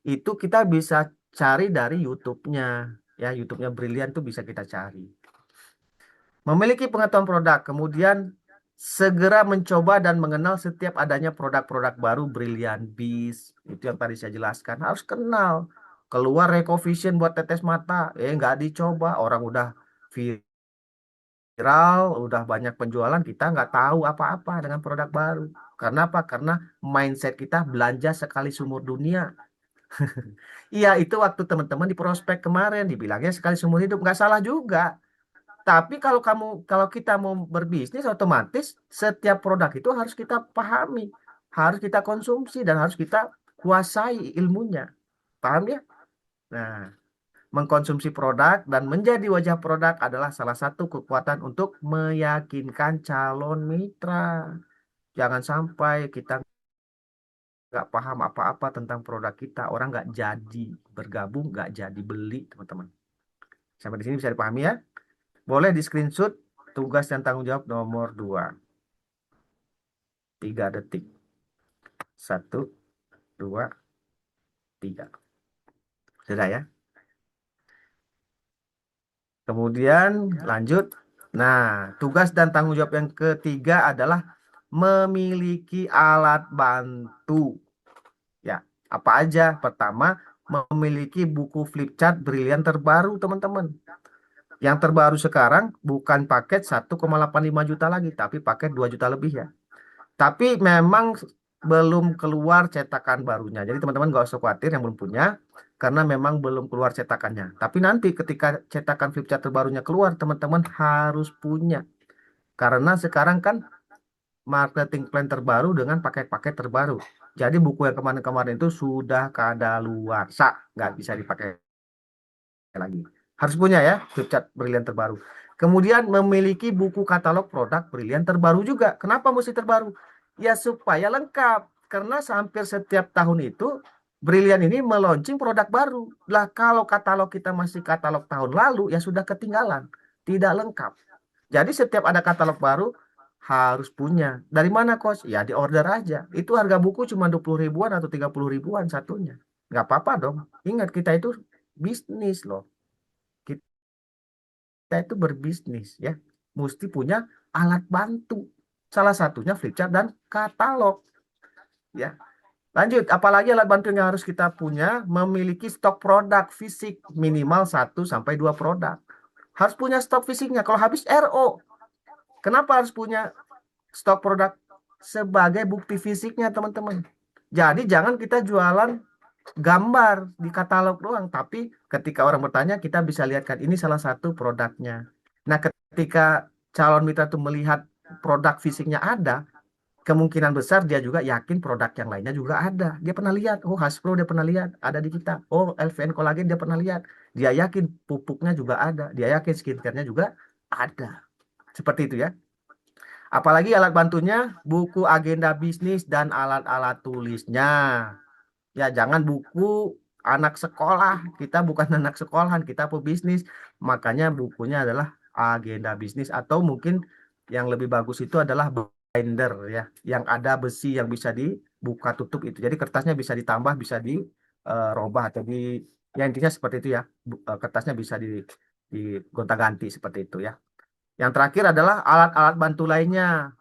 itu kita bisa cari dari YouTube-nya. Ya, YouTube-nya Brilian tuh bisa kita cari. Memiliki pengetahuan produk, kemudian segera mencoba dan mengenal setiap adanya produk-produk baru Brilian Bees. Itu yang tadi saya jelaskan. Harus kenal. Keluar Recovision buat tetes mata. Nggak dicoba. Orang udah viral, udah banyak penjualan, kita nggak tahu apa-apa dengan produk baru. Karena apa? Karena mindset kita belanja sekali seumur dunia. Iya, itu waktu teman-teman di prospek kemarin dibilangnya sekali seumur hidup nggak salah juga. Tapi kalau kita mau berbisnis otomatis setiap produk itu harus kita pahami, harus kita konsumsi dan harus kita kuasai ilmunya. Paham ya? Nah, mengkonsumsi produk dan menjadi wajah produk adalah salah satu kekuatan untuk meyakinkan calon mitra. Jangan sampai kita nggak paham apa-apa tentang produk kita, orang nggak jadi bergabung, nggak jadi beli, teman-teman. Sampai di sini bisa dipahami ya? Boleh di screenshot tugas dan tanggung jawab nomor 2. 3 detik. 1, 2, 3. Sudah ya? Kemudian lanjut. Nah, tugas dan tanggung jawab yang ketiga adalah memiliki alat bantu. Ya, apa aja? Pertama, memiliki buku flipchart brilian terbaru, teman-teman. Yang terbaru sekarang bukan paket 1,85 juta lagi, tapi paket 2 juta lebih ya. Tapi memang belum keluar cetakan barunya. Jadi teman-teman nggak usah khawatir yang belum punya, karena memang belum keluar cetakannya. Tapi nanti ketika cetakan flipchart terbarunya keluar, teman-teman harus punya. Karena sekarang kan marketing plan terbaru dengan paket-paket terbaru. Jadi buku yang kemarin-kemarin itu sudah kadaluarsa, nggak bisa dipakai lagi. Harus punya ya, flipchart brilian terbaru. Kemudian memiliki buku katalog produk brilian terbaru juga. Kenapa mesti terbaru? Ya supaya lengkap. Karena hampir setiap tahun itu Brilian ini meluncing produk baru. Lah kalau katalog kita masih katalog tahun lalu ya sudah ketinggalan, tidak lengkap. Jadi setiap ada katalog baru harus punya. Dari mana, Coach? Ya di order aja. Itu harga buku cuma 20 ribuan atau 30 ribuan satunya. Nggak apa-apa dong. Ingat kita itu bisnis loh. Kita itu berbisnis ya. Mesti punya alat bantu. Salah satunya flipchart dan katalog ya. Lanjut, apalagi alat bantu yang harus kita punya, memiliki stok produk fisik minimal 1 sampai 2 produk. Harus punya stok fisiknya. Kalau habis RO, kenapa harus punya stok produk? Sebagai bukti fisiknya, teman-teman. Jadi jangan kita jualan gambar di katalog doang, tapi ketika orang bertanya, kita bisa lihatkan ini salah satu produknya. Nah, ketika calon mitra itu melihat produk fisiknya ada, kemungkinan besar dia juga yakin produk yang lainnya juga ada. Dia pernah lihat, oh Hasbro dia pernah lihat, ada di kita. Oh LVN Collagen dia pernah lihat. Dia yakin pupuknya juga ada. Dia yakin skincare-nya juga ada. Seperti itu ya. Apalagi alat bantunya, buku agenda bisnis dan alat-alat tulisnya. Ya, jangan buku anak sekolah. Kita bukan anak sekolahan, kita pebisnis. Makanya bukunya adalah agenda bisnis atau mungkin yang lebih bagus itu adalah binder ya, yang ada besi yang bisa dibuka tutup itu. Jadi kertasnya bisa ditambah, bisa dirobah atau ya intinya seperti itu ya. Kertasnya bisa digonta-ganti seperti itu ya. Yang terakhir adalah alat-alat bantu lainnya.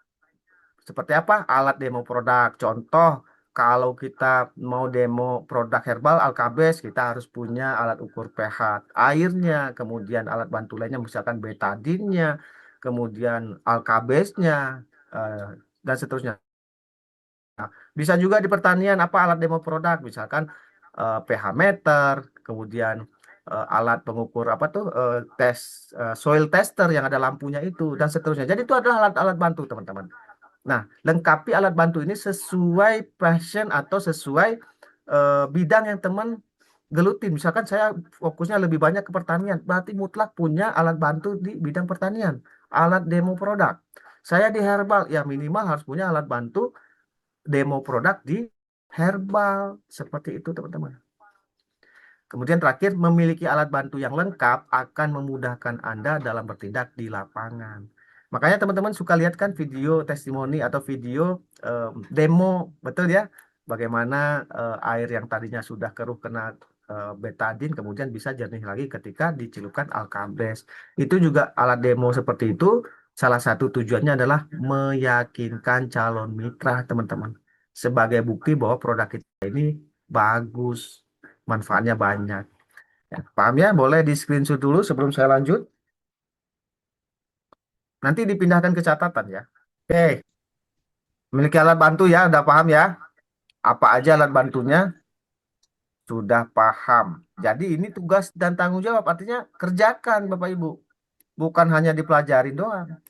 Seperti apa? Alat demo produk. Contoh, kalau kita mau demo produk herbal Alkabes, kita harus punya alat ukur pH airnya, kemudian alat bantu lainnya misalkan betadinnya, kemudian Alkabesnya, eh, dan seterusnya. Nah, bisa juga di pertanian apa alat demo produk, misalkan pH meter, kemudian alat pengukur apa tuh tes soil tester yang ada lampunya itu dan seterusnya. Jadi itu adalah alat-alat bantu, teman-teman. Nah, lengkapi alat bantu ini sesuai passion atau sesuai bidang yang teman gelutin. Misalkan saya fokusnya lebih banyak ke pertanian, berarti mutlak punya alat bantu di bidang pertanian, alat demo produk. Saya di herbal, ya minimal harus punya alat bantu demo produk di herbal. Seperti itu, teman-teman. Kemudian terakhir, memiliki alat bantu yang lengkap akan memudahkan Anda dalam bertindak di lapangan. Makanya teman-teman suka lihat kan video testimoni atau video demo, betul ya? Bagaimana air yang tadinya sudah keruh kena betadin kemudian bisa jernih lagi ketika dicelupkan Alkabes. Itu juga alat demo seperti itu. Salah satu tujuannya adalah meyakinkan calon mitra, teman-teman. Sebagai bukti bahwa produk kita ini bagus, manfaatnya banyak. Ya, paham ya? Boleh di screenshot dulu sebelum saya lanjut. Nanti dipindahkan ke catatan ya. Oke, memiliki alat bantu ya, udah paham ya? Apa aja alat bantunya? Sudah paham. Jadi ini tugas dan tanggung jawab, artinya kerjakan Bapak Ibu. Bukan hanya dipelajarin doang.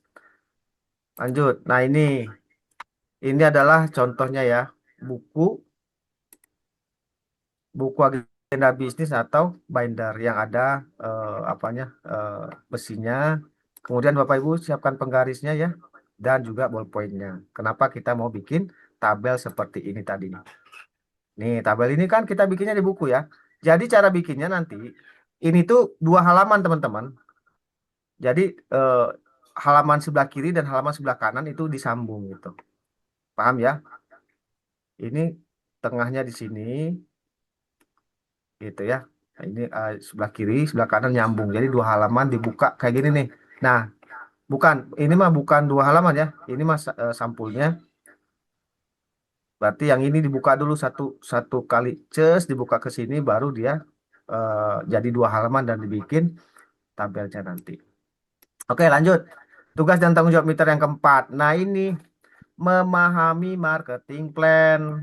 Lanjut. Nah ini adalah contohnya ya. Buku, buku agenda bisnis atau binder yang ada apanya besinya. Kemudian Bapak Ibu siapkan penggarisnya ya dan juga ballpointnya. Kenapa kita mau bikin tabel seperti ini tadi nih? Nih tabel ini kan kita bikinnya di buku ya. Jadi cara bikinnya nanti ini tuh 2 halaman teman-teman. Jadi eh, halaman sebelah kiri dan halaman sebelah kanan itu disambung gitu. Paham ya? Ini tengahnya di sini gitu ya. Nah, ini sebelah kiri, sebelah kanan nyambung. Jadi 2 halaman dibuka kayak gini nih. Nah, bukan, ini mah bukan 2 halaman ya. Ini mah sampulnya. Berarti yang ini dibuka dulu satu satu kali ces dibuka ke sini baru dia jadi 2 halaman dan dibikin tabelnya nanti. Oke, lanjut. Tugas dan tanggung jawab miter yang keempat. Nah, ini memahami marketing plan.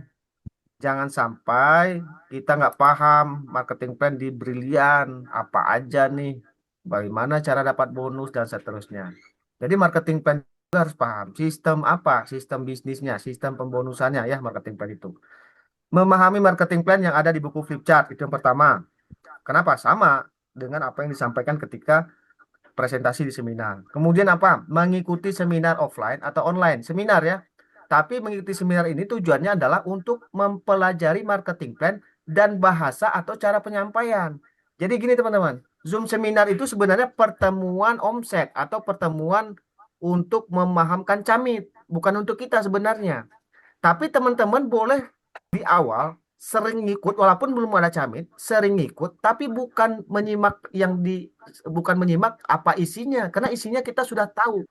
Jangan sampai kita nggak paham marketing plan di Brilian. Apa aja nih? Bagaimana cara dapat bonus dan seterusnya. Jadi marketing plan juga harus paham. Sistem apa? Sistem bisnisnya, sistem pembonusannya ya marketing plan itu. Memahami marketing plan yang ada di buku Flipchart itu yang pertama. Kenapa? Sama dengan apa yang disampaikan ketika presentasi di seminar. Kemudian apa? Mengikuti seminar offline atau online. Seminar ya. Tapi mengikuti seminar ini tujuannya adalah untuk mempelajari marketing plan dan bahasa atau cara penyampaian. Jadi gini teman-teman, Zoom seminar itu sebenarnya pertemuan omset atau pertemuan untuk memahamkan camit, bukan untuk kita sebenarnya. Tapi teman-teman boleh di awal sering ngikut walaupun belum ada camit, sering ngikut tapi bukan menyimak apa isinya karena isinya kita sudah tahu,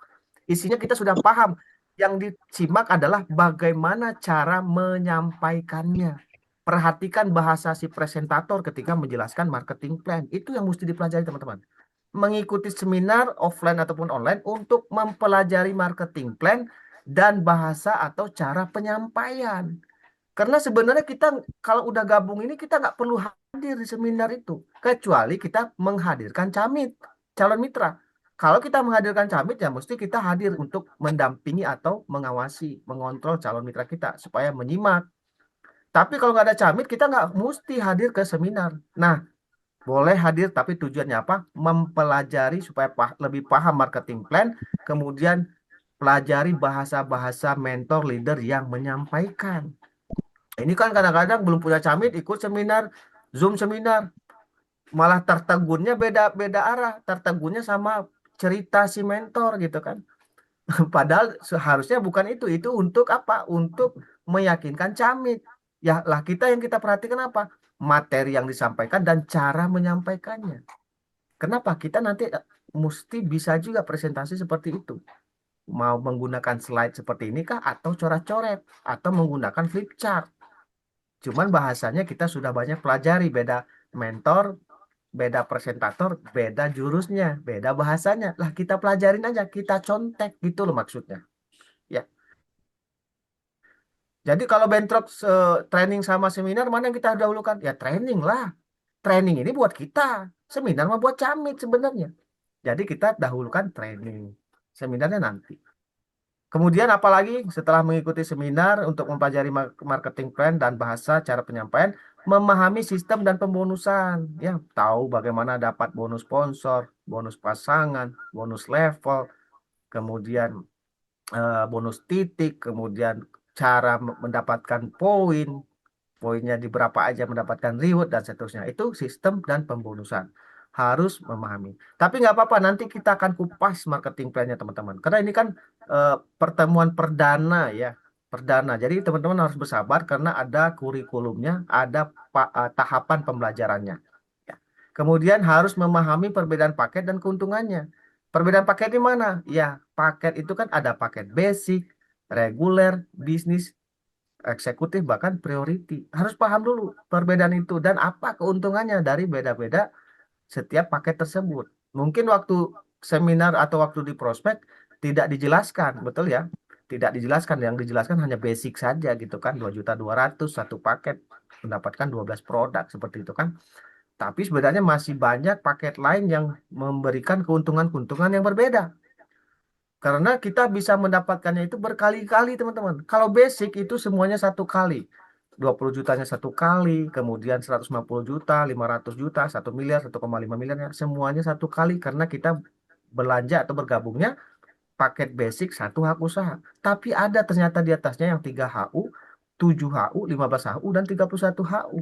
isinya kita sudah paham. Yang disimak adalah bagaimana cara menyampaikannya. Perhatikan bahasa si presentator ketika menjelaskan marketing plan. Itu yang mesti dipelajari teman-teman. Mengikuti seminar offline ataupun online untuk mempelajari marketing plan dan bahasa atau cara penyampaian. Karena sebenarnya kita kalau udah gabung ini kita nggak perlu hadir di seminar itu. Kecuali kita menghadirkan camit, calon mitra. Kalau kita menghadirkan camit ya mesti kita hadir untuk mendampingi atau mengawasi, mengontrol calon mitra kita supaya menyimak. Tapi kalau nggak ada camit kita nggak mesti hadir ke seminar. Nah, boleh hadir tapi tujuannya apa? Mempelajari supaya lebih paham marketing plan, kemudian pelajari bahasa-bahasa mentor leader yang menyampaikan. Ini kan kadang-kadang belum punya camit ikut seminar, Zoom seminar, malah tertegunnya beda-beda arah, tertegunnya sama cerita si mentor gitu kan. Padahal seharusnya bukan itu untuk apa? Untuk meyakinkan camit. Ya lah kita yang kita perhatikan apa? Materi yang disampaikan dan cara menyampaikannya. Kenapa? Kita nanti mesti bisa juga presentasi seperti itu. Mau menggunakan slide seperti ini kah? Atau coret-coret? Atau menggunakan flip chart? Cuman bahasanya kita sudah banyak pelajari, beda mentor, beda presentator, beda jurusnya, beda bahasanya. Lah kita pelajarin aja, kita contek gitu loh maksudnya. Ya. Jadi kalau bentrok training sama seminar mana yang kita dahulukan? Ya training lah. Training ini buat kita. Seminar mah buat camit sebenarnya. Jadi kita dahulukan training. Seminarnya nanti. Kemudian apalagi setelah mengikuti seminar untuk mempelajari marketing plan dan bahasa cara penyampaian, memahami sistem dan pembonusan, ya, tahu bagaimana dapat bonus sponsor, bonus pasangan, bonus level, kemudian bonus titik, kemudian cara mendapatkan poin, poinnya di berapa aja mendapatkan reward dan seterusnya. Itu sistem dan pembonusan. Harus memahami. Tapi nggak apa-apa, nanti kita akan kupas marketing plan-nya teman-teman. Karena ini kan pertemuan perdana ya. Perdana. Jadi teman-teman harus bersabar karena ada kurikulumnya, ada tahapan pembelajarannya. Ya. Kemudian harus memahami perbedaan paket dan keuntungannya. Perbedaan paket di mana? Ya, paket itu kan ada paket basic, reguler, bisnis, eksekutif bahkan priority. Harus paham dulu perbedaan itu dan apa keuntungannya dari beda-beda setiap paket tersebut. Mungkin waktu seminar atau waktu di prospek tidak dijelaskan, betul ya? Tidak dijelaskan, yang dijelaskan hanya basic saja gitu kan, 2.200.000 satu paket mendapatkan 12 produk seperti itu kan. Tapi sebenarnya masih banyak paket lain yang memberikan keuntungan-keuntungan yang berbeda. Karena kita bisa mendapatkannya itu berkali-kali, teman-teman. Kalau basic itu semuanya satu kali. 20 jutanya satu kali, kemudian 150 juta, 500 juta, 1 miliar, 1,5 miliarnya, semuanya satu kali karena kita belanja atau bergabungnya paket basic satu hak usaha. Tapi ada ternyata di atasnya yang 3 HU, 7 HU, 15 HU, dan 31 HU.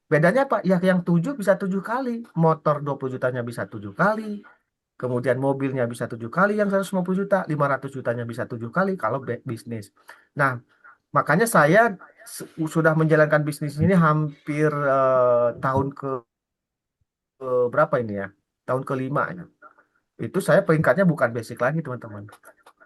Bedanya apa? Ya yang 7 bisa 7 kali. Motor 20 jutanya bisa 7 kali. Kemudian mobilnya bisa 7 kali yang 150 juta, 500 jutanya bisa 7 kali kalau bisnis. Nah, makanya saya sudah menjalankan bisnis ini hampir tahun ke berapa ini ya? Tahun kelima ya. Itu saya peringkatnya bukan basic lagi teman-teman.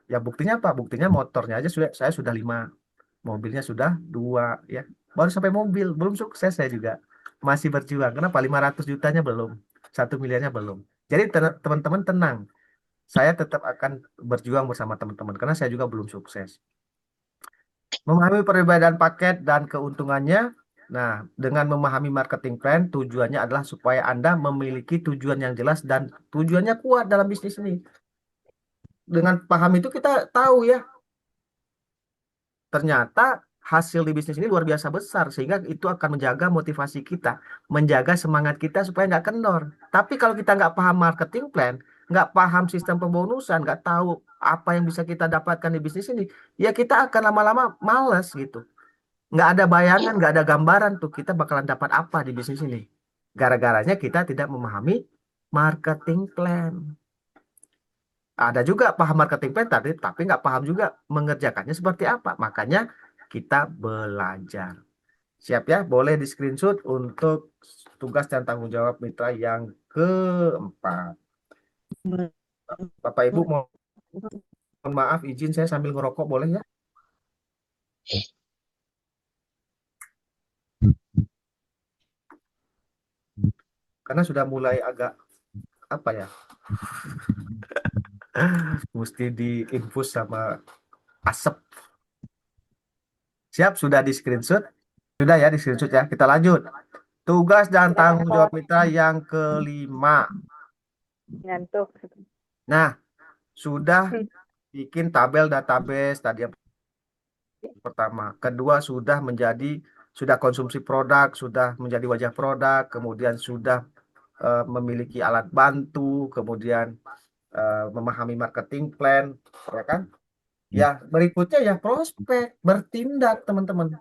Ya buktinya apa? Buktinya motornya aja saya sudah 5, mobilnya sudah 2 ya. Baru sampai mobil, belum sukses saya juga. Masih berjuang. Kenapa? 500 jutanya belum, 1 miliarnya belum. Jadi teman-teman tenang. Saya tetap akan berjuang bersama teman-teman karena saya juga belum sukses. Memahami perbedaan paket dan keuntungannya. Nah, dengan memahami marketing plan, tujuannya adalah supaya Anda memiliki tujuan yang jelas dan tujuannya kuat dalam bisnis ini. Dengan paham itu kita tahu ya, ternyata hasil di bisnis ini luar biasa besar sehingga itu akan menjaga motivasi kita, menjaga semangat kita supaya nggak kendor. Tapi kalau kita nggak paham marketing plan, nggak paham sistem pembonusan, nggak tahu apa yang bisa kita dapatkan di bisnis ini, ya kita akan lama-lama males gitu. Nggak ada bayangan, nggak ada gambaran tuh kita bakalan dapat apa di bisnis ini. Gara-garanya kita tidak memahami marketing plan. Ada juga paham marketing plan tadi, tapi nggak paham juga mengerjakannya seperti apa. Makanya kita belajar. Siap ya, boleh di screenshot untuk tugas dan tanggung jawab mitra yang keempat. Bapak Ibu mohon maaf izin saya sambil ngerokok boleh ya? Karena sudah mulai agak apa ya, mesti diinfus sama asap. Siap, sudah di screenshot? Sudah ya di screenshot ya. Kita lanjut. Tugas dan Udah tanggung jawab repot, mitra yang kelima. ngantuk. Nah, sudah bikin tabel database tadi yang pertama. Kedua, sudah konsumsi produk, sudah menjadi wajah produk, kemudian sudah memiliki alat bantu, kemudian memahami marketing plan, ya kan? Ya, berikutnya ya prospek, bertindak, teman-teman.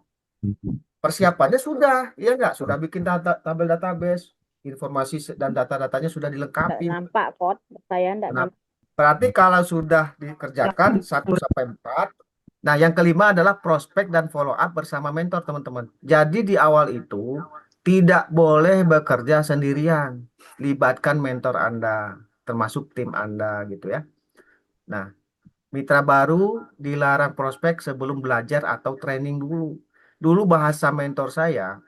Persiapannya sudah, ya nggak? Sudah bikin tabel database, informasi dan data-datanya sudah Nggak dilengkapi. nampak pot, saya nggak Nah, nampak. berarti kalau sudah dikerjakan 1 sampai 4, nah yang kelima adalah prospek dan follow up bersama mentor, teman-teman. Jadi di awal itu tidak boleh bekerja sendirian. Libatkan mentor Anda, termasuk tim Anda gitu ya. Nah, mitra baru dilarang prospek sebelum belajar atau training dulu. Dulu bahasa mentor saya,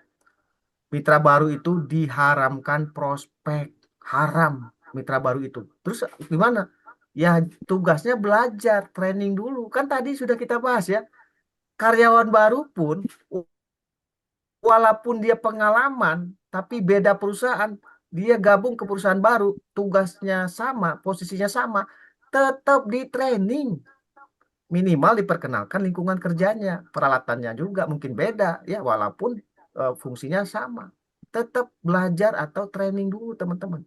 mitra baru itu diharamkan prospek. Haram mitra baru itu. Terus gimana? Ya tugasnya belajar, training dulu. Kan tadi sudah kita bahas ya. Karyawan baru pun walaupun dia pengalaman, tapi beda perusahaan, dia gabung ke perusahaan baru, tugasnya sama, posisinya sama, tetap di training. Minimal diperkenalkan lingkungan kerjanya, peralatannya juga mungkin beda ya, walaupun fungsinya sama. Tetap belajar atau training dulu, teman-teman.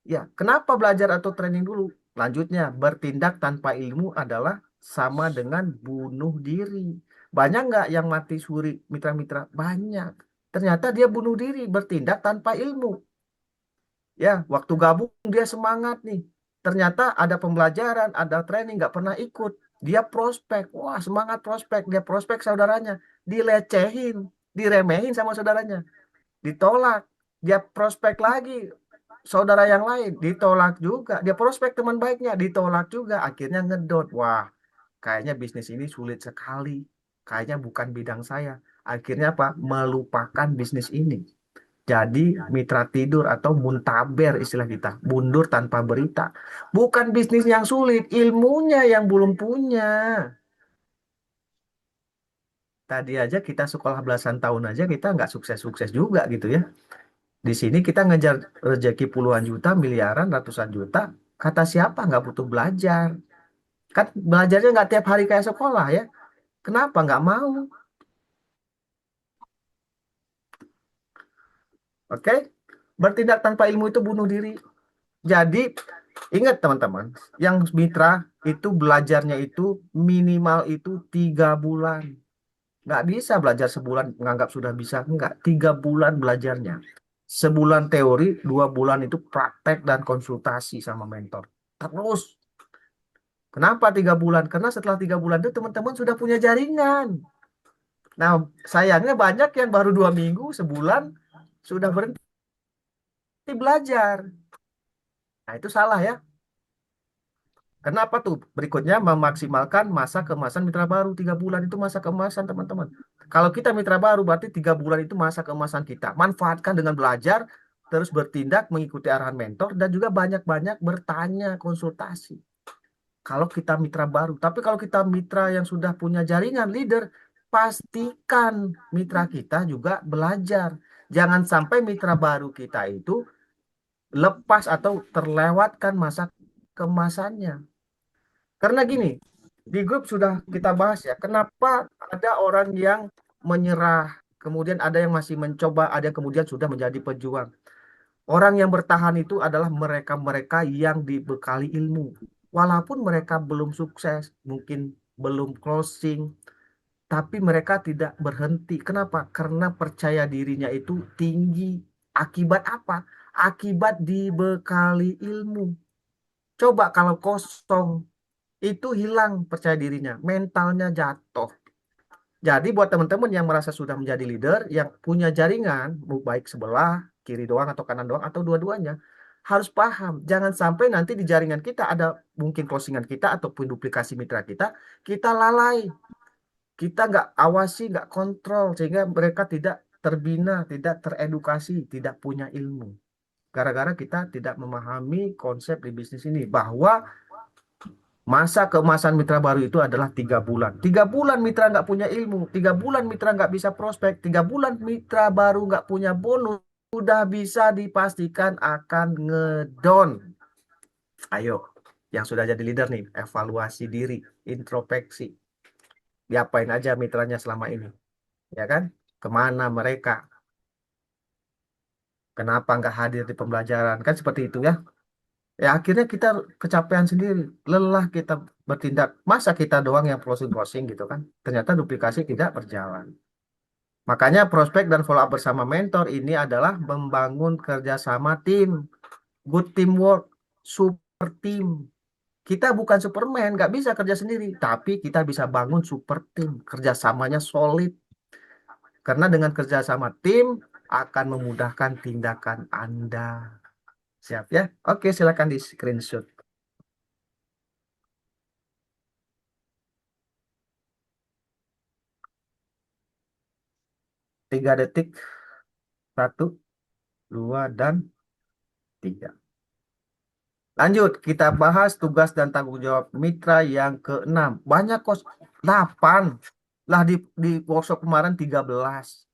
Ya, kenapa belajar atau training dulu? Lanjutnya, bertindak tanpa ilmu adalah sama dengan bunuh diri. Banyak nggak yang mati suri mitra-mitra? Banyak. Ternyata dia bunuh diri, bertindak tanpa ilmu. Ya, waktu gabung dia semangat nih. Ternyata ada pembelajaran, ada training, nggak pernah ikut. Dia prospek, wah semangat prospek. Dia prospek saudaranya, dilecehin, diremehin sama saudaranya, ditolak. Dia prospek lagi, saudara yang lain ditolak juga. Dia prospek teman baiknya ditolak juga. Akhirnya ngedot. Wah, kayaknya bisnis ini sulit sekali. Kayaknya bukan bidang saya. Akhirnya apa? Melupakan bisnis ini. Jadi mitra tidur atau muntaber istilah kita. Mundur tanpa berita. Bukan bisnis yang sulit, ilmunya yang belum punya. Tadi aja kita sekolah belasan tahun aja kita nggak sukses-sukses juga gitu ya. Di sini kita ngejar rezeki puluhan juta, miliaran, ratusan juta. Kata siapa nggak butuh belajar? Kan belajarnya nggak tiap hari kayak sekolah ya. Kenapa nggak mau? Oke? Bertindak tanpa ilmu itu bunuh diri. Jadi ingat teman-teman, yang mitra itu belajarnya itu minimal itu 3 bulan. Nggak bisa belajar sebulan menganggap sudah bisa. Nggak, 3 bulan belajarnya. Sebulan teori, 2 bulan itu praktek dan konsultasi sama mentor. Terus. Kenapa 3 bulan? Karena setelah 3 bulan itu teman-teman sudah punya jaringan. Nah, sayangnya banyak yang baru 2 minggu, sebulan sudah berhenti belajar. Nah, itu salah ya. Kenapa tuh? Berikutnya memaksimalkan masa keemasan mitra baru. 3 bulan itu masa keemasan teman-teman. Kalau kita mitra baru berarti 3 bulan itu masa keemasan kita. Manfaatkan dengan belajar, terus bertindak mengikuti arahan mentor dan juga banyak-banyak bertanya konsultasi. Kalau kita mitra baru. Tapi kalau kita mitra yang sudah punya jaringan leader, pastikan mitra kita juga belajar. Jangan sampai mitra baru kita itu lepas atau terlewatkan masa kemasannya. Karena gini, Di grup sudah kita bahas ya, kenapa ada orang yang menyerah, kemudian ada yang masih mencoba, ada yang kemudian sudah menjadi pejuang. Orang yang bertahan itu adalah mereka-mereka yang dibekali ilmu. Walaupun mereka belum sukses, mungkin belum closing, tapi mereka tidak berhenti. Kenapa? Karena percaya dirinya itu tinggi. Akibat apa? Akibat dibekali ilmu. Coba kalau kosong, itu hilang percaya dirinya, mentalnya jatuh. Jadi buat teman-teman yang merasa sudah menjadi leader, yang punya jaringan, mau baik sebelah, kiri doang atau kanan doang atau dua-duanya, harus paham. Jangan sampai nanti di jaringan kita ada mungkin closingan kita ataupun duplikasi mitra kita lalai, kita nggak awasi, nggak kontrol, sehingga mereka tidak terbina, tidak teredukasi, tidak punya ilmu. Gara-gara kita tidak memahami konsep di bisnis ini, bahwa masa keemasan mitra baru itu adalah 3 bulan. 3 bulan mitra nggak punya ilmu, 3 bulan mitra nggak bisa prospek, 3 bulan mitra baru nggak punya bonus, sudah bisa dipastikan akan ngedon. Ayo, yang sudah jadi leader nih, evaluasi diri, introspeksi. Diapain aja mitranya selama ini, ya kan? Kemana mereka? Kenapa nggak hadir di pembelajaran? Kan seperti itu ya. Ya akhirnya kita kecapean sendiri, lelah kita bertindak. Masa kita doang yang closing-closing gitu kan? Ternyata duplikasi tidak berjalan. Makanya prospek dan follow up bersama mentor ini adalah membangun kerjasama tim, good teamwork, super team. Kita bukan Superman, nggak bisa kerja sendiri, tapi kita bisa bangun super team, kerjasamanya solid. Karena dengan kerjasama tim akan memudahkan tindakan Anda. Siap ya? Oke, silakan di screenshot. 3 detik, 1, 2, dan 3. Lanjut, kita bahas tugas dan tanggung jawab mitra yang keenam. Banyak kos, 8. Lah di workshop kemarin 13.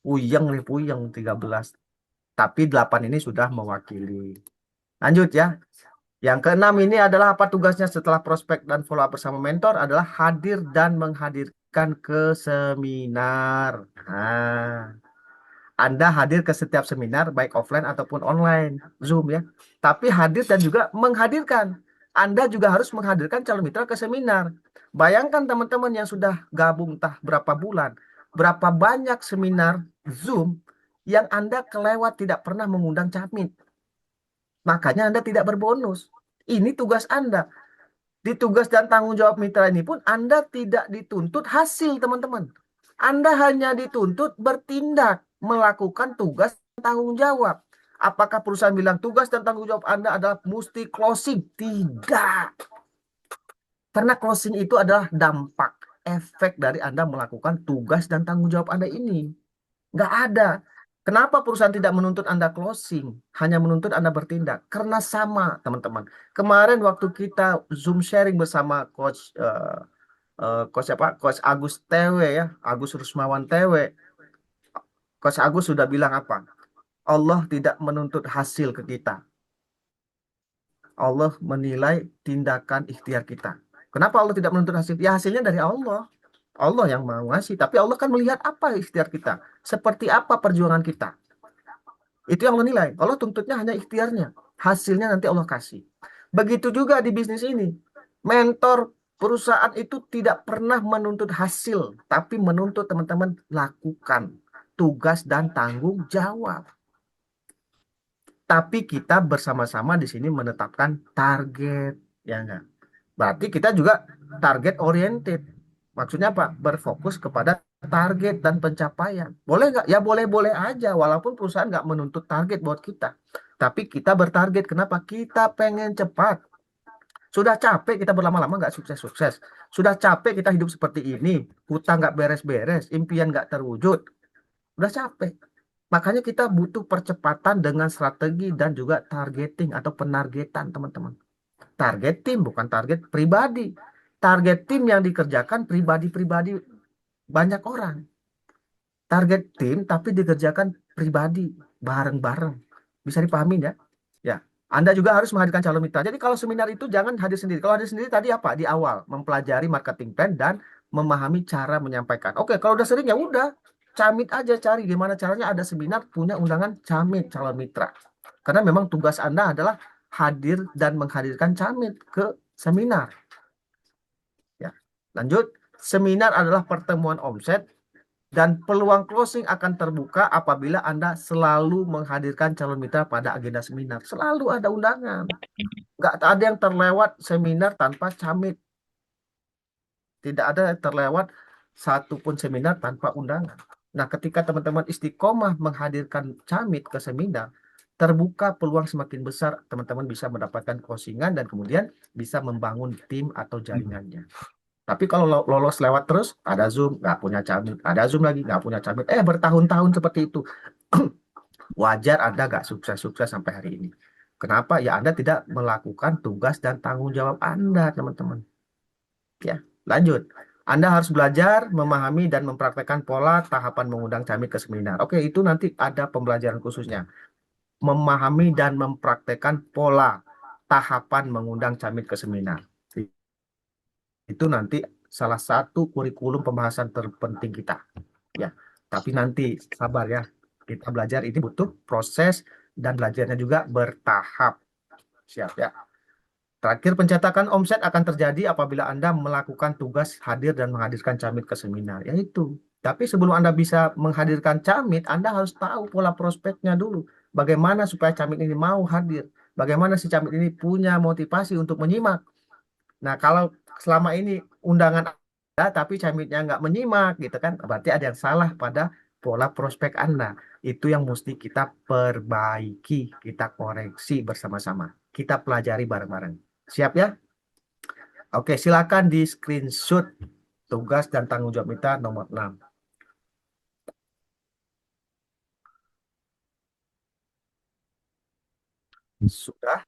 Puyeng nih, puyeng 13. Tapi 8 ini sudah mewakili. Lanjut ya. Yang keenam ini adalah apa tugasnya setelah prospek dan follow up bersama mentor adalah hadir dan menghadirkan ke seminar. Nah, Anda hadir ke setiap seminar, baik offline ataupun online, Zoom ya. Tapi hadir dan juga menghadirkan. Anda juga harus menghadirkan calon mitra ke seminar. Bayangkan teman-teman yang sudah gabung entah berapa bulan, berapa banyak seminar Zoom yang Anda kelewat tidak pernah mengundang capmit. Makanya Anda tidak berbonus. Ini tugas Anda. Di tugas dan tanggung jawab mitra ini pun Anda tidak dituntut hasil, teman-teman. Anda hanya dituntut bertindak, melakukan tugas dan tanggung jawab. Apakah perusahaan bilang tugas dan tanggung jawab Anda adalah mesti closing? Tidak. Karena closing itu adalah dampak, efek dari Anda melakukan tugas dan tanggung jawab Anda ini. Nggak ada. Kenapa perusahaan tidak menuntut Anda closing, hanya menuntut Anda bertindak? Karena sama, teman-teman. Kemarin waktu kita Zoom sharing bersama Coach apa? Coach Agus TW ya, Agus Rusmawan TW. Coach Agus sudah bilang apa? Allah tidak menuntut hasil ke kita. Allah menilai tindakan ikhtiar kita. Kenapa Allah tidak menuntut hasil? Ya hasilnya dari Allah. Allah yang mau ngasih, tapi Allah kan melihat apa ikhtiar kita, seperti apa perjuangan kita. Itu yang Allah nilai. Allah tuntutnya hanya ikhtiarnya. Hasilnya nanti Allah kasih. Begitu juga di bisnis ini. Mentor perusahaan itu tidak pernah menuntut hasil, tapi menuntut teman-teman lakukan tugas dan tanggung jawab. Tapi kita bersama-sama di sini menetapkan target, ya enggak? Berarti kita juga target oriented. Maksudnya apa? Berfokus kepada target dan pencapaian. Boleh nggak? Ya boleh-boleh aja. Walaupun perusahaan nggak menuntut target buat kita. Tapi kita bertarget. Kenapa? Kita pengen cepat. Sudah capek kita berlama-lama nggak sukses-sukses. Sudah capek kita hidup seperti ini. Hutang nggak beres-beres. Impian nggak terwujud. Udah capek. Makanya kita butuh percepatan dengan strategi dan juga targeting atau penargetan teman-teman. Target tim bukan target pribadi. Target tim yang dikerjakan pribadi-pribadi banyak orang. Target tim tapi dikerjakan pribadi bareng-bareng. Bisa dipahami ya? Ya. Anda juga harus menghadirkan calon mitra. Jadi kalau seminar itu jangan hadir sendiri. Kalau hadir sendiri tadi apa? Di awal mempelajari marketing plan dan memahami cara menyampaikan. Oke, kalau udah sering ya udah camit aja, cari gimana caranya ada seminar punya undangan camit calon mitra. Karena memang tugas Anda adalah hadir dan menghadirkan camit ke seminar. Ya. Lanjut, seminar adalah pertemuan omset dan peluang closing akan terbuka apabila Anda selalu menghadirkan calon mitra pada agenda seminar. Selalu ada undangan. Nggak ada yang terlewat seminar tanpa camit. Tidak ada yang terlewat satupun seminar tanpa undangan. Nah, ketika teman-teman istiqomah menghadirkan camit ke seminar, terbuka peluang semakin besar teman-teman bisa mendapatkan closingan dan kemudian bisa membangun tim atau jaringannya. Tapi kalau lolos lewat terus, ada Zoom, nggak punya camit. Ada Zoom lagi, nggak punya camit. Bertahun-tahun seperti itu. Wajar Anda nggak sukses-sukses sampai hari ini. Kenapa? Ya Anda tidak melakukan tugas dan tanggung jawab Anda, teman-teman. Ya, lanjut. Anda harus belajar, memahami, dan mempraktekkan pola tahapan mengundang camit ke seminar. Oke, itu nanti ada pembelajaran khususnya. Memahami dan mempraktekkan pola tahapan mengundang camit ke seminar. Itu nanti salah satu kurikulum pembahasan terpenting kita. Ya, tapi nanti sabar ya. Kita belajar ini butuh proses dan belajarnya juga bertahap. Siap ya. Terakhir, pencetakan omset akan terjadi apabila Anda melakukan tugas hadir dan menghadirkan camit ke seminar. Yaitu. Tapi sebelum Anda bisa menghadirkan camit, Anda harus tahu pola prospeknya dulu. Bagaimana supaya camit ini mau hadir. Bagaimana si camit ini punya motivasi untuk menyimak. Nah, kalau selama ini undangan ada, tapi camitnya nggak menyimak, gitu kan, berarti ada yang salah pada pola prospek Anda. Itu yang mesti kita perbaiki, kita koreksi bersama-sama. Kita pelajari bareng-bareng. Siap ya? Oke, silakan di screenshot tugas dan tanggung jawab kita nomor 6. Sudah?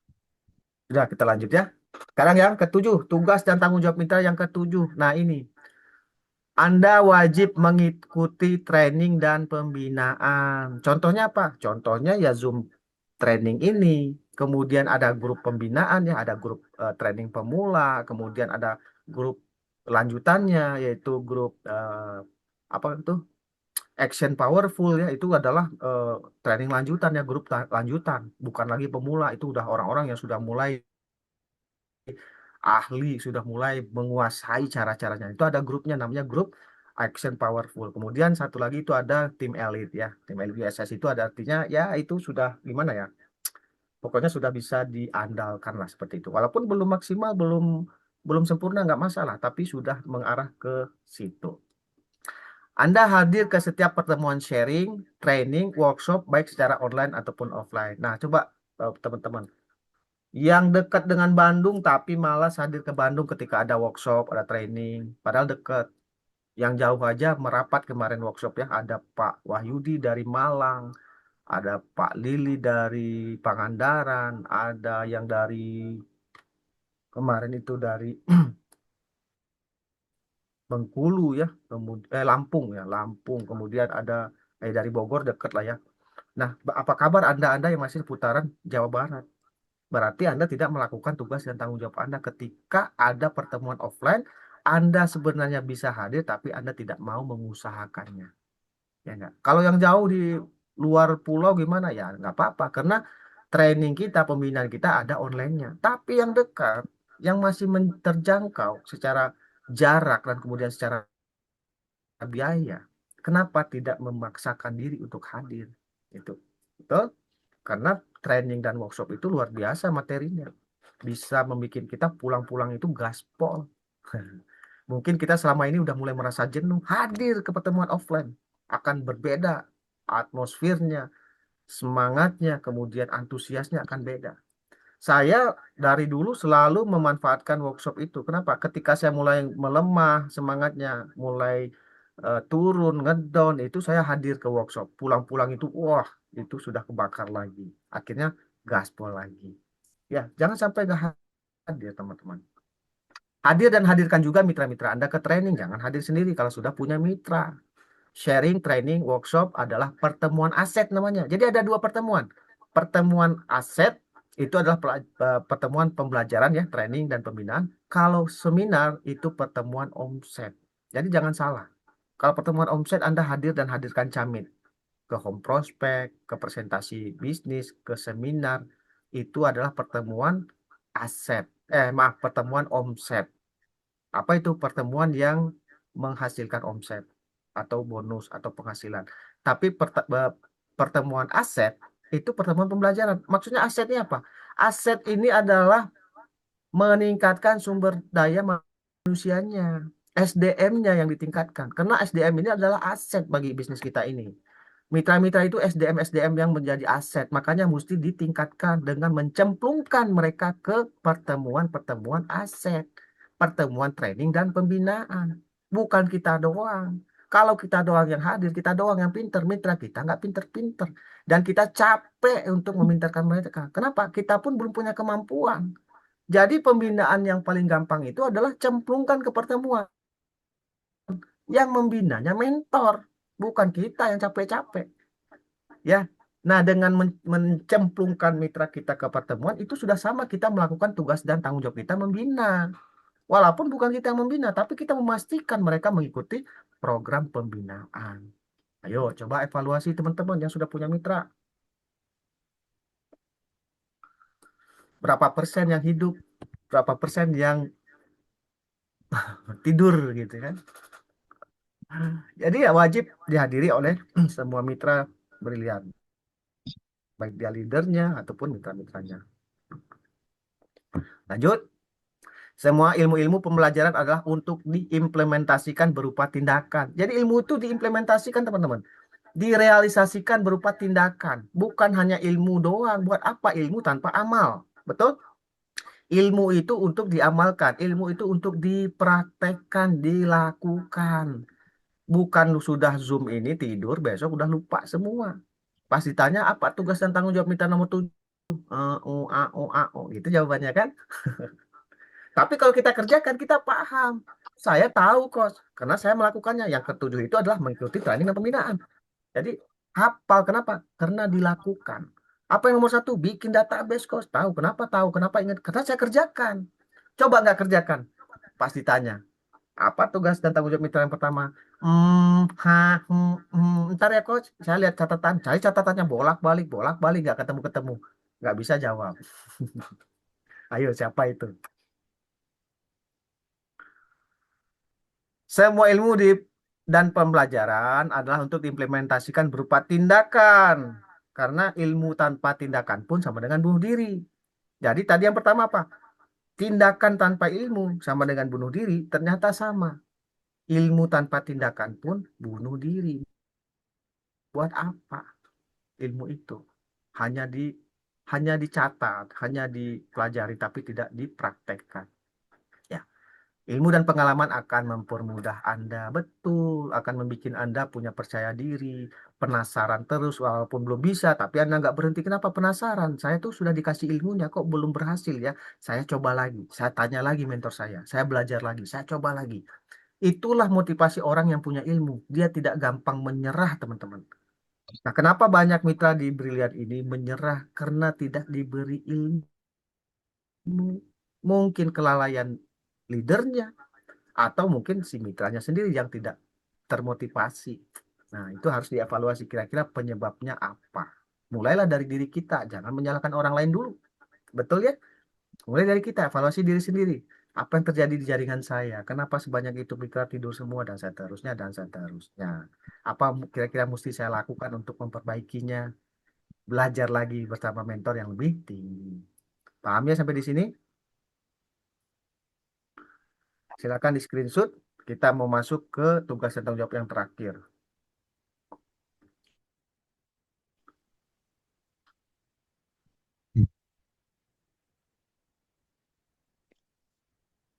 Sudah, kita lanjut ya. Sekarang yang ketujuh, tugas dan tanggung jawab mitra yang ketujuh. Nah, ini. Anda wajib mengikuti training dan pembinaan. Contohnya apa? Contohnya ya Zoom training ini. Kemudian ada grup pembinaan ya, ada grup training pemula, kemudian ada grup lanjutannya yaitu grup apa itu? Action Powerful ya, itu adalah training lanjutan ya, grup lanjutan, bukan lagi pemula, itu udah orang-orang yang sudah mulai ahli, sudah mulai menguasai cara-caranya. Itu ada grupnya namanya grup Action Powerful. Kemudian satu lagi itu ada tim elit ya. Tim elit USS itu ada artinya ya itu sudah gimana ya? Pokoknya sudah bisa diandalkan lah seperti itu. Walaupun belum maksimal, belum belum sempurna nggak masalah, tapi sudah mengarah ke situ. Anda hadir ke setiap pertemuan sharing, training, workshop, baik secara online ataupun offline. Nah, coba teman-teman yang dekat dengan Bandung tapi malas hadir ke Bandung ketika ada workshop, ada training, padahal dekat. Yang jauh aja merapat kemarin workshop ya, ada Pak Wahyudi dari Malang, ada Pak Lili dari Pangandaran, ada yang dari kemarin itu dari Bengkulu ya, kemudian Lampung ya, Lampung, kemudian ada dari Bogor dekat lah ya. Nah, apa kabar Anda-Anda yang masih seputaran Jawa Barat? Berarti Anda tidak melakukan tugas dan tanggung jawab Anda ketika ada pertemuan offline. Anda sebenarnya bisa hadir, tapi Anda tidak mau mengusahakannya. Ya enggak? Kalau yang jauh di luar pulau gimana ya? Nggak apa-apa, karena training kita, pembinaan kita ada online-nya. Tapi yang dekat, yang masih terjangkau secara jarak dan kemudian secara biaya, kenapa tidak memaksakan diri untuk hadir? Itu. Betul? Karena training dan workshop itu luar biasa materinya. Bisa membuat kita pulang-pulang itu gaspol. Mungkin kita selama ini udah mulai merasa jenuh. Hadir ke pertemuan offline. Akan berbeda. Atmosfernya, semangatnya, kemudian antusiasnya akan beda. Saya dari dulu selalu memanfaatkan workshop itu. Kenapa? Ketika saya mulai melemah semangatnya, mulai turun, ngedown, itu saya hadir ke workshop. Pulang-pulang itu, wah, itu sudah kebakar lagi. Akhirnya gaspol lagi. Ya, jangan sampai nggak hadir, teman-teman. Hadir dan hadirkan juga mitra-mitra Anda ke training. Jangan hadir sendiri kalau sudah punya mitra. Sharing, training, workshop adalah pertemuan aset namanya. Jadi ada dua pertemuan. Pertemuan aset itu adalah pertemuan pembelajaran ya, training dan pembinaan. Kalau seminar itu pertemuan omset. Jadi jangan salah. Kalau pertemuan omset Anda hadir dan hadirkan camit ke home prospect, ke presentasi bisnis, ke seminar, itu adalah pertemuan aset. Maaf, pertemuan omset. Apa itu pertemuan yang menghasilkan omset atau bonus atau penghasilan. Tapi pertemuan aset itu pertemuan pembelajaran. Maksudnya asetnya apa? Aset ini adalah meningkatkan sumber daya manusianya, SDM-nya yang ditingkatkan. Karena SDM ini adalah aset bagi bisnis kita ini. Mitra-mitra itu SDM-SDM yang menjadi aset. Makanya mesti ditingkatkan dengan mencemplungkan mereka ke pertemuan-pertemuan aset. Pertemuan training dan pembinaan. Bukan kita doang. Kalau kita doang yang hadir, kita doang yang pinter. Mitra kita nggak pinter-pinter. Dan kita capek untuk memintarkan mereka. Kenapa? Kita pun belum punya kemampuan. Jadi pembinaan yang paling gampang itu adalah cemplungkan ke pertemuan. Yang membinanya mentor. Bukan kita yang capek-capek. Ya. Nah, dengan mencemplungkan mitra kita ke pertemuan itu sudah sama kita melakukan tugas dan tanggung jawab kita membina. Walaupun bukan kita yang membina, tapi kita memastikan mereka mengikuti program pembinaan. Ayo, coba evaluasi teman-teman yang sudah punya mitra. Berapa persen yang hidup, berapa persen yang tidur gitu kan. Jadi ya wajib dihadiri oleh semua mitra brilian, baik dia leadernya ataupun mitra-mitranya. Lanjut. Semua ilmu-ilmu pembelajaran adalah untuk diimplementasikan berupa tindakan. Jadi ilmu itu diimplementasikan teman-teman. Direalisasikan berupa tindakan. Bukan hanya ilmu doang. Buat apa ilmu tanpa amal? Betul? Ilmu itu untuk diamalkan. Ilmu itu untuk dipraktekkan, dilakukan. Bukan lu sudah Zoom ini tidur, besok udah lupa semua. Pas ditanya apa tugas dan tanggung jawab minta nomor 7. Gitu jawabannya kan? Tapi kalau kita kerjakan, kita paham. Saya tahu kok, karena saya melakukannya. Yang ketujuh itu adalah mengikuti training dan pembinaan. Jadi, hafal. Kenapa? Karena dilakukan. Apa yang nomor satu? Bikin database, kos. Tahu. Kenapa tahu? Kenapa ingat? Karena saya kerjakan. Coba nggak kerjakan. Pas ditanya. Apa tugas dan tanggung jawab mitra yang pertama? Ntar ya, coach. Saya lihat catatan. Cari catatannya bolak-balik, bolak-balik. Nggak ketemu-ketemu. Nggak bisa jawab. Ayo, siapa itu? Semua ilmu dan pembelajaran adalah untuk diimplementasikan berupa tindakan. Karena ilmu tanpa tindakan pun sama dengan bunuh diri. Jadi tadi yang pertama apa? Tindakan tanpa ilmu sama dengan bunuh diri. Ternyata sama. Ilmu tanpa tindakan pun bunuh diri. Buat apa ilmu itu? Hanya di hanya dicatat, hanya dipelajari tapi tidak dipraktekkan. Ya. Ilmu dan pengalaman akan mempermudah Anda, betul, akan membuat Anda punya percaya diri, penasaran terus, walaupun belum bisa, tapi Anda nggak berhenti. Kenapa penasaran? Saya tuh sudah dikasih ilmunya, kok belum berhasil ya? Saya coba lagi, saya tanya lagi mentor saya belajar lagi, saya coba lagi. Itulah motivasi orang yang punya ilmu. Dia tidak gampang menyerah, teman-teman. Nah, kenapa banyak mitra di Brilian ini menyerah? Karena tidak diberi ilmu. Mungkin kelalaian leadernya, atau mungkin si mitranya sendiri yang tidak termotivasi. Nah, itu harus dievaluasi kira-kira penyebabnya apa. Mulailah dari diri kita, jangan menyalahkan orang lain dulu. Betul ya? Mulai dari kita, evaluasi diri sendiri. Apa yang terjadi di jaringan saya? Kenapa sebanyak itu mitra tidur semua dan seterusnya dan seterusnya. Apa kira-kira mesti saya lakukan untuk memperbaikinya? Belajar lagi bersama mentor yang lebih tinggi. Paham ya sampai di sini? Silakan di screenshot. Kita mau masuk ke tugas dan tanggung jawab yang terakhir.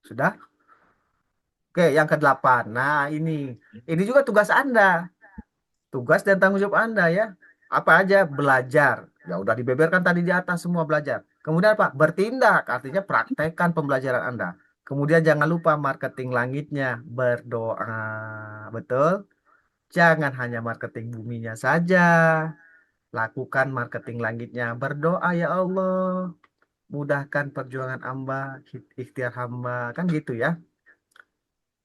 Sudah? Oke, yang ke-8. Nah, ini juga tugas Anda. Tugas dan tanggung jawab Anda ya. Apa aja? Belajar. Ya udah dibeberkan tadi di atas semua belajar. Kemudian apa? Bertindak, artinya praktekkan pembelajaran Anda. Kemudian jangan lupa marketing langitnya, berdoa. Betul? Jangan hanya marketing buminya saja. Lakukan marketing langitnya, berdoa ya Allah. mudahkan perjuangan hamba, ikhtiar hamba, kan gitu ya.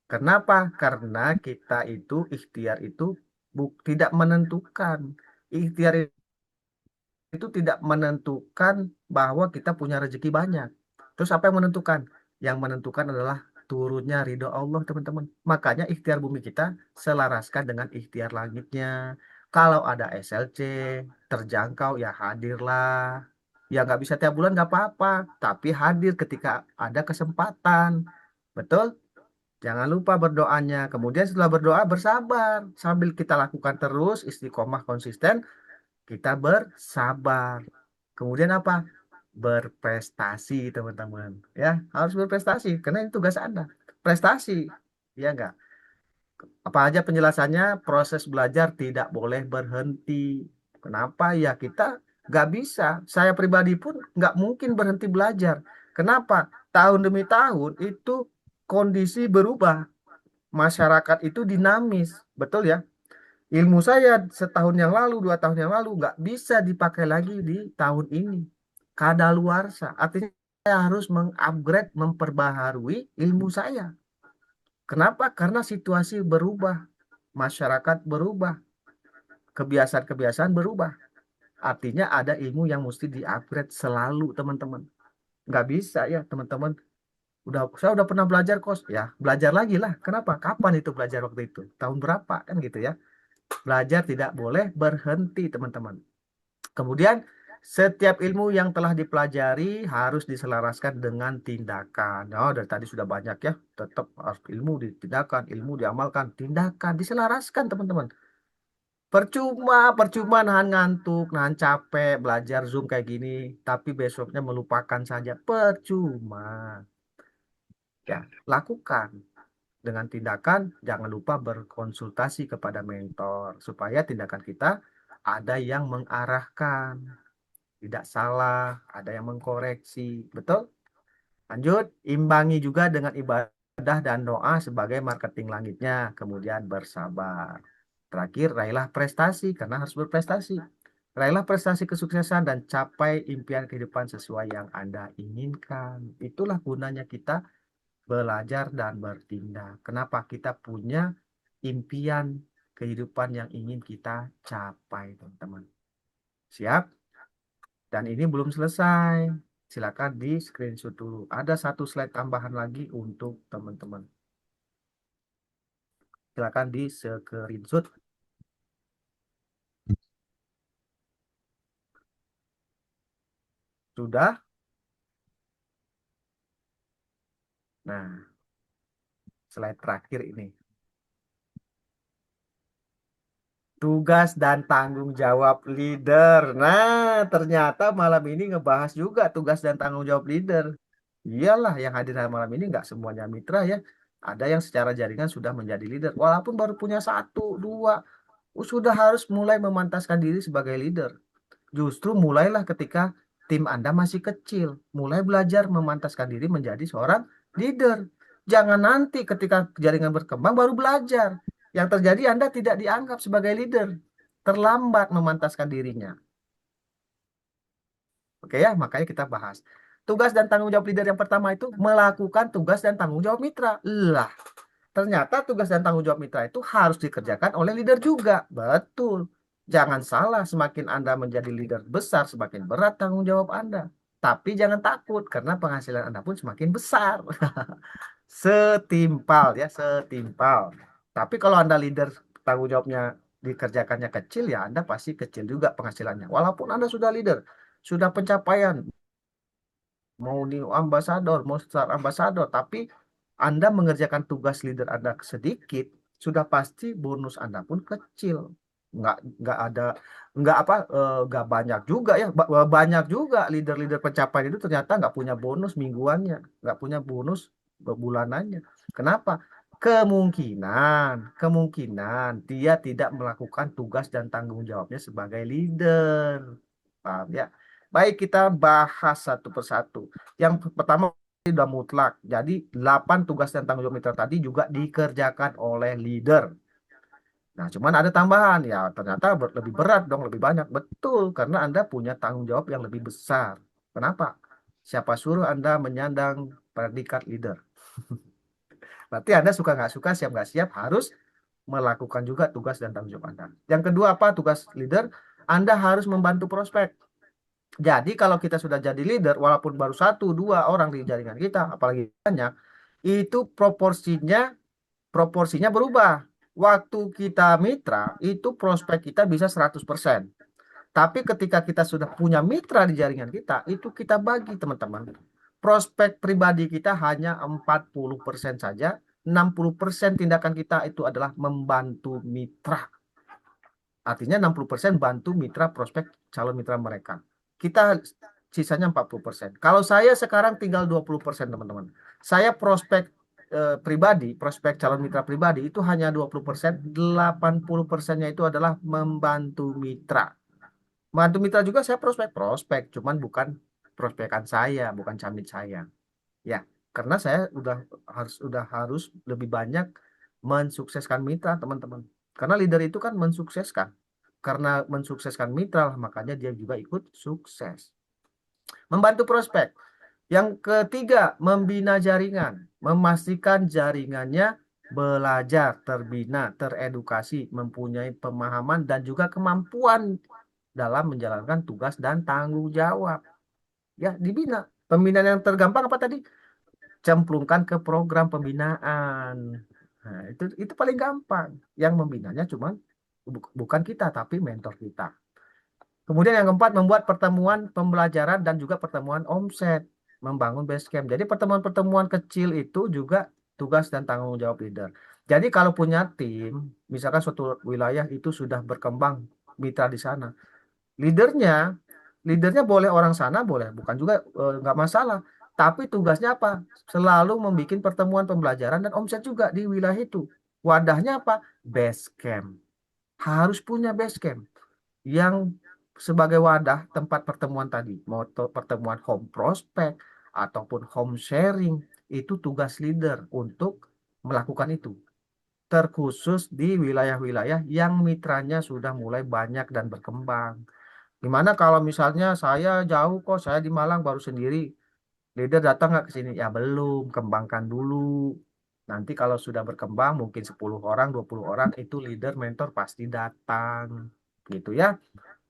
Kenapa? Karena kita itu ikhtiar itu tidak menentukan. Ikhtiar itu tidak menentukan bahwa kita punya rezeki banyak. Terus apa yang menentukan? Yang menentukan adalah turunnya ridho Allah, teman-teman. Makanya ikhtiar bumi kita selaraskan dengan ikhtiar langitnya. Kalau ada SLC, terjangkau, ya hadirlah. Ya nggak bisa tiap bulan nggak apa-apa, tapi hadir ketika ada kesempatan. Betul? Jangan lupa berdoanya. Kemudian setelah berdoa bersabar. Sambil kita lakukan terus istiqomah konsisten, kita bersabar. Kemudian apa? Berprestasi, teman-teman. Ya, harus berprestasi karena itu tugas Anda. Prestasi. Ya enggak? Apa aja penjelasannya? Proses belajar tidak boleh berhenti. Kenapa? Ya kita nggak bisa. Saya pribadi pun nggak mungkin berhenti belajar. Kenapa? Tahun demi tahun itu kondisi berubah. Masyarakat itu dinamis. Betul ya? Ilmu saya setahun yang lalu, 2 tahun yang lalu nggak bisa dipakai lagi di tahun ini. Kadaluarsa. Artinya saya harus mengupgrade, memperbaharui ilmu saya. Kenapa? Karena situasi berubah, masyarakat berubah, kebiasaan-kebiasaan berubah. Artinya ada ilmu yang mesti diupgrade selalu, teman-teman. Nggak bisa ya, teman-teman. Saya udah pernah belajar kos, ya belajar lagi lah. Kenapa? Kapan itu belajar waktu itu? Tahun berapa? Kan gitu ya. Belajar tidak boleh berhenti, teman-teman. Kemudian, setiap ilmu yang telah dipelajari harus diselaraskan dengan tindakan. Oh, dari tadi sudah banyak ya. Tetap harus ilmu ditindakan, ilmu diamalkan, tindakan diselaraskan, teman-teman. Percuma, percuma nahan ngantuk, nahan capek, belajar Zoom kayak gini, tapi besoknya melupakan saja. Percuma. Ya, lakukan dengan tindakan. Jangan lupa berkonsultasi kepada mentor supaya tindakan kita ada yang mengarahkan. Tidak salah, ada yang mengkoreksi. Betul? Lanjut, imbangi juga dengan ibadah dan doa sebagai marketing langitnya. Kemudian bersabar. Terakhir, raihlah prestasi karena harus berprestasi. Raihlah prestasi kesuksesan dan capai impian kehidupan sesuai yang Anda inginkan. Itulah gunanya kita belajar dan bertindak. Kenapa kita punya impian kehidupan yang ingin kita capai, teman-teman? Siap? Dan ini belum selesai. Silakan di screenshot dulu. Ada satu slide tambahan lagi untuk teman-teman. Silakan di screenshot. Sudah? Nah, slide terakhir ini. Tugas dan tanggung jawab leader. Nah, ternyata malam ini ngebahas juga tugas dan tanggung jawab leader. Iyalah, yang hadir malam ini nggak semuanya mitra ya. Ada yang secara jaringan sudah menjadi leader. Walaupun baru punya satu, dua, sudah harus mulai memantaskan diri sebagai leader. Justru mulailah ketika tim Anda masih kecil. Mulai belajar memantaskan diri menjadi seorang leader. Jangan nanti ketika jaringan berkembang baru belajar. Yang terjadi Anda tidak dianggap sebagai leader. Terlambat memantaskan dirinya. Oke ya, makanya kita bahas. Tugas dan tanggung jawab leader yang pertama itu melakukan tugas dan tanggung jawab mitra. Lah, ternyata tugas dan tanggung jawab mitra itu harus dikerjakan oleh leader juga. Betul. Jangan salah, semakin Anda menjadi leader besar, semakin berat tanggung jawab Anda. Tapi jangan takut, karena penghasilan Anda pun semakin besar. Setimpal ya, setimpal. Tapi kalau Anda leader, tanggung jawabnya dikerjakannya kecil, ya Anda pasti kecil juga penghasilannya. Walaupun Anda sudah leader, sudah pencapaian, mau di ambasador, mau star ambasador, tapi Anda mengerjakan tugas leader Anda sedikit, sudah pasti bonus Anda pun kecil. Nggak ada, nggak apa, nggak banyak juga ya, banyak juga leader-leader pencapaian itu ternyata nggak punya bonus mingguannya, nggak punya bonus bulanannya. Kenapa? Kemungkinan dia tidak melakukan tugas dan tanggung jawabnya sebagai leader. Paham ya? Baik, kita bahas satu persatu. Yang pertama sudah mutlak. Jadi 8 tugas dan tanggung jawab mitra tadi juga dikerjakan oleh leader. Nah, cuman ada tambahan. Ya, ternyata lebih berat dong, lebih banyak. Betul, karena Anda punya tanggung jawab yang lebih besar. Kenapa? Siapa suruh Anda menyandang predikat leader? Berarti Anda suka nggak suka, siap nggak siap, harus melakukan juga tugas dan tanggung jawab Anda. Yang kedua apa tugas leader? Anda harus membantu prospek. Jadi kalau kita sudah jadi leader, walaupun baru satu, dua orang di jaringan kita, apalagi banyak, itu proporsinya berubah. Waktu kita mitra, itu prospek kita bisa 100%. Tapi ketika kita sudah punya mitra di jaringan kita, itu kita bagi teman-teman. Prospek pribadi kita hanya 40% saja, 60% tindakan kita itu adalah membantu mitra. Artinya 60% bantu mitra prospek calon mitra mereka. Kita sisanya 40%. Kalau saya sekarang tinggal 20% teman-teman. Saya prospek pribadi, prospek calon mitra pribadi itu hanya 20%, 80%-nya itu adalah membantu mitra. Membantu mitra juga saya prospek-prospek, cuman bukan prospekan saya, bukan camit saya. Ya, karena saya udah harus lebih banyak mensukseskan mitra, teman-teman. Karena leader itu kan mensukseskan. Karena mensukseskan mitra lah, makanya dia juga ikut sukses. Membantu prospek. Yang ketiga, membina jaringan. Memastikan jaringannya belajar, terbina, teredukasi, mempunyai pemahaman dan juga kemampuan dalam menjalankan tugas dan tanggung jawab. Ya, dibina. Pembinaan yang tergampang apa tadi? Cemplungkan ke program pembinaan. Nah, itu paling gampang. Yang membinanya cuma bukan kita, tapi mentor kita. Kemudian yang keempat, membuat pertemuan pembelajaran dan juga pertemuan omset, membangun base camp. Jadi pertemuan-pertemuan kecil itu juga tugas dan tanggung jawab leader. Jadi kalau punya tim, misalkan suatu wilayah itu sudah berkembang mitra di sana, leadernya, leadernya boleh orang sana, boleh, bukan juga nggak masalah. Tapi tugasnya apa? Selalu membuat pertemuan pembelajaran dan omset juga di wilayah itu. Wadahnya apa? Base camp. Harus punya base camp yang sebagai wadah tempat pertemuan tadi, mau pertemuan home prospect ataupun home sharing, itu tugas leader untuk melakukan itu. Terkhusus di wilayah-wilayah yang mitranya sudah mulai banyak dan berkembang. Gimana kalau misalnya saya jauh kok, saya di Malang baru sendiri, leader datang nggak ke sini? Ya belum, kembangkan dulu. Nanti kalau sudah berkembang, mungkin 10 orang, 20 orang, itu leader mentor pasti datang. Gitu ya.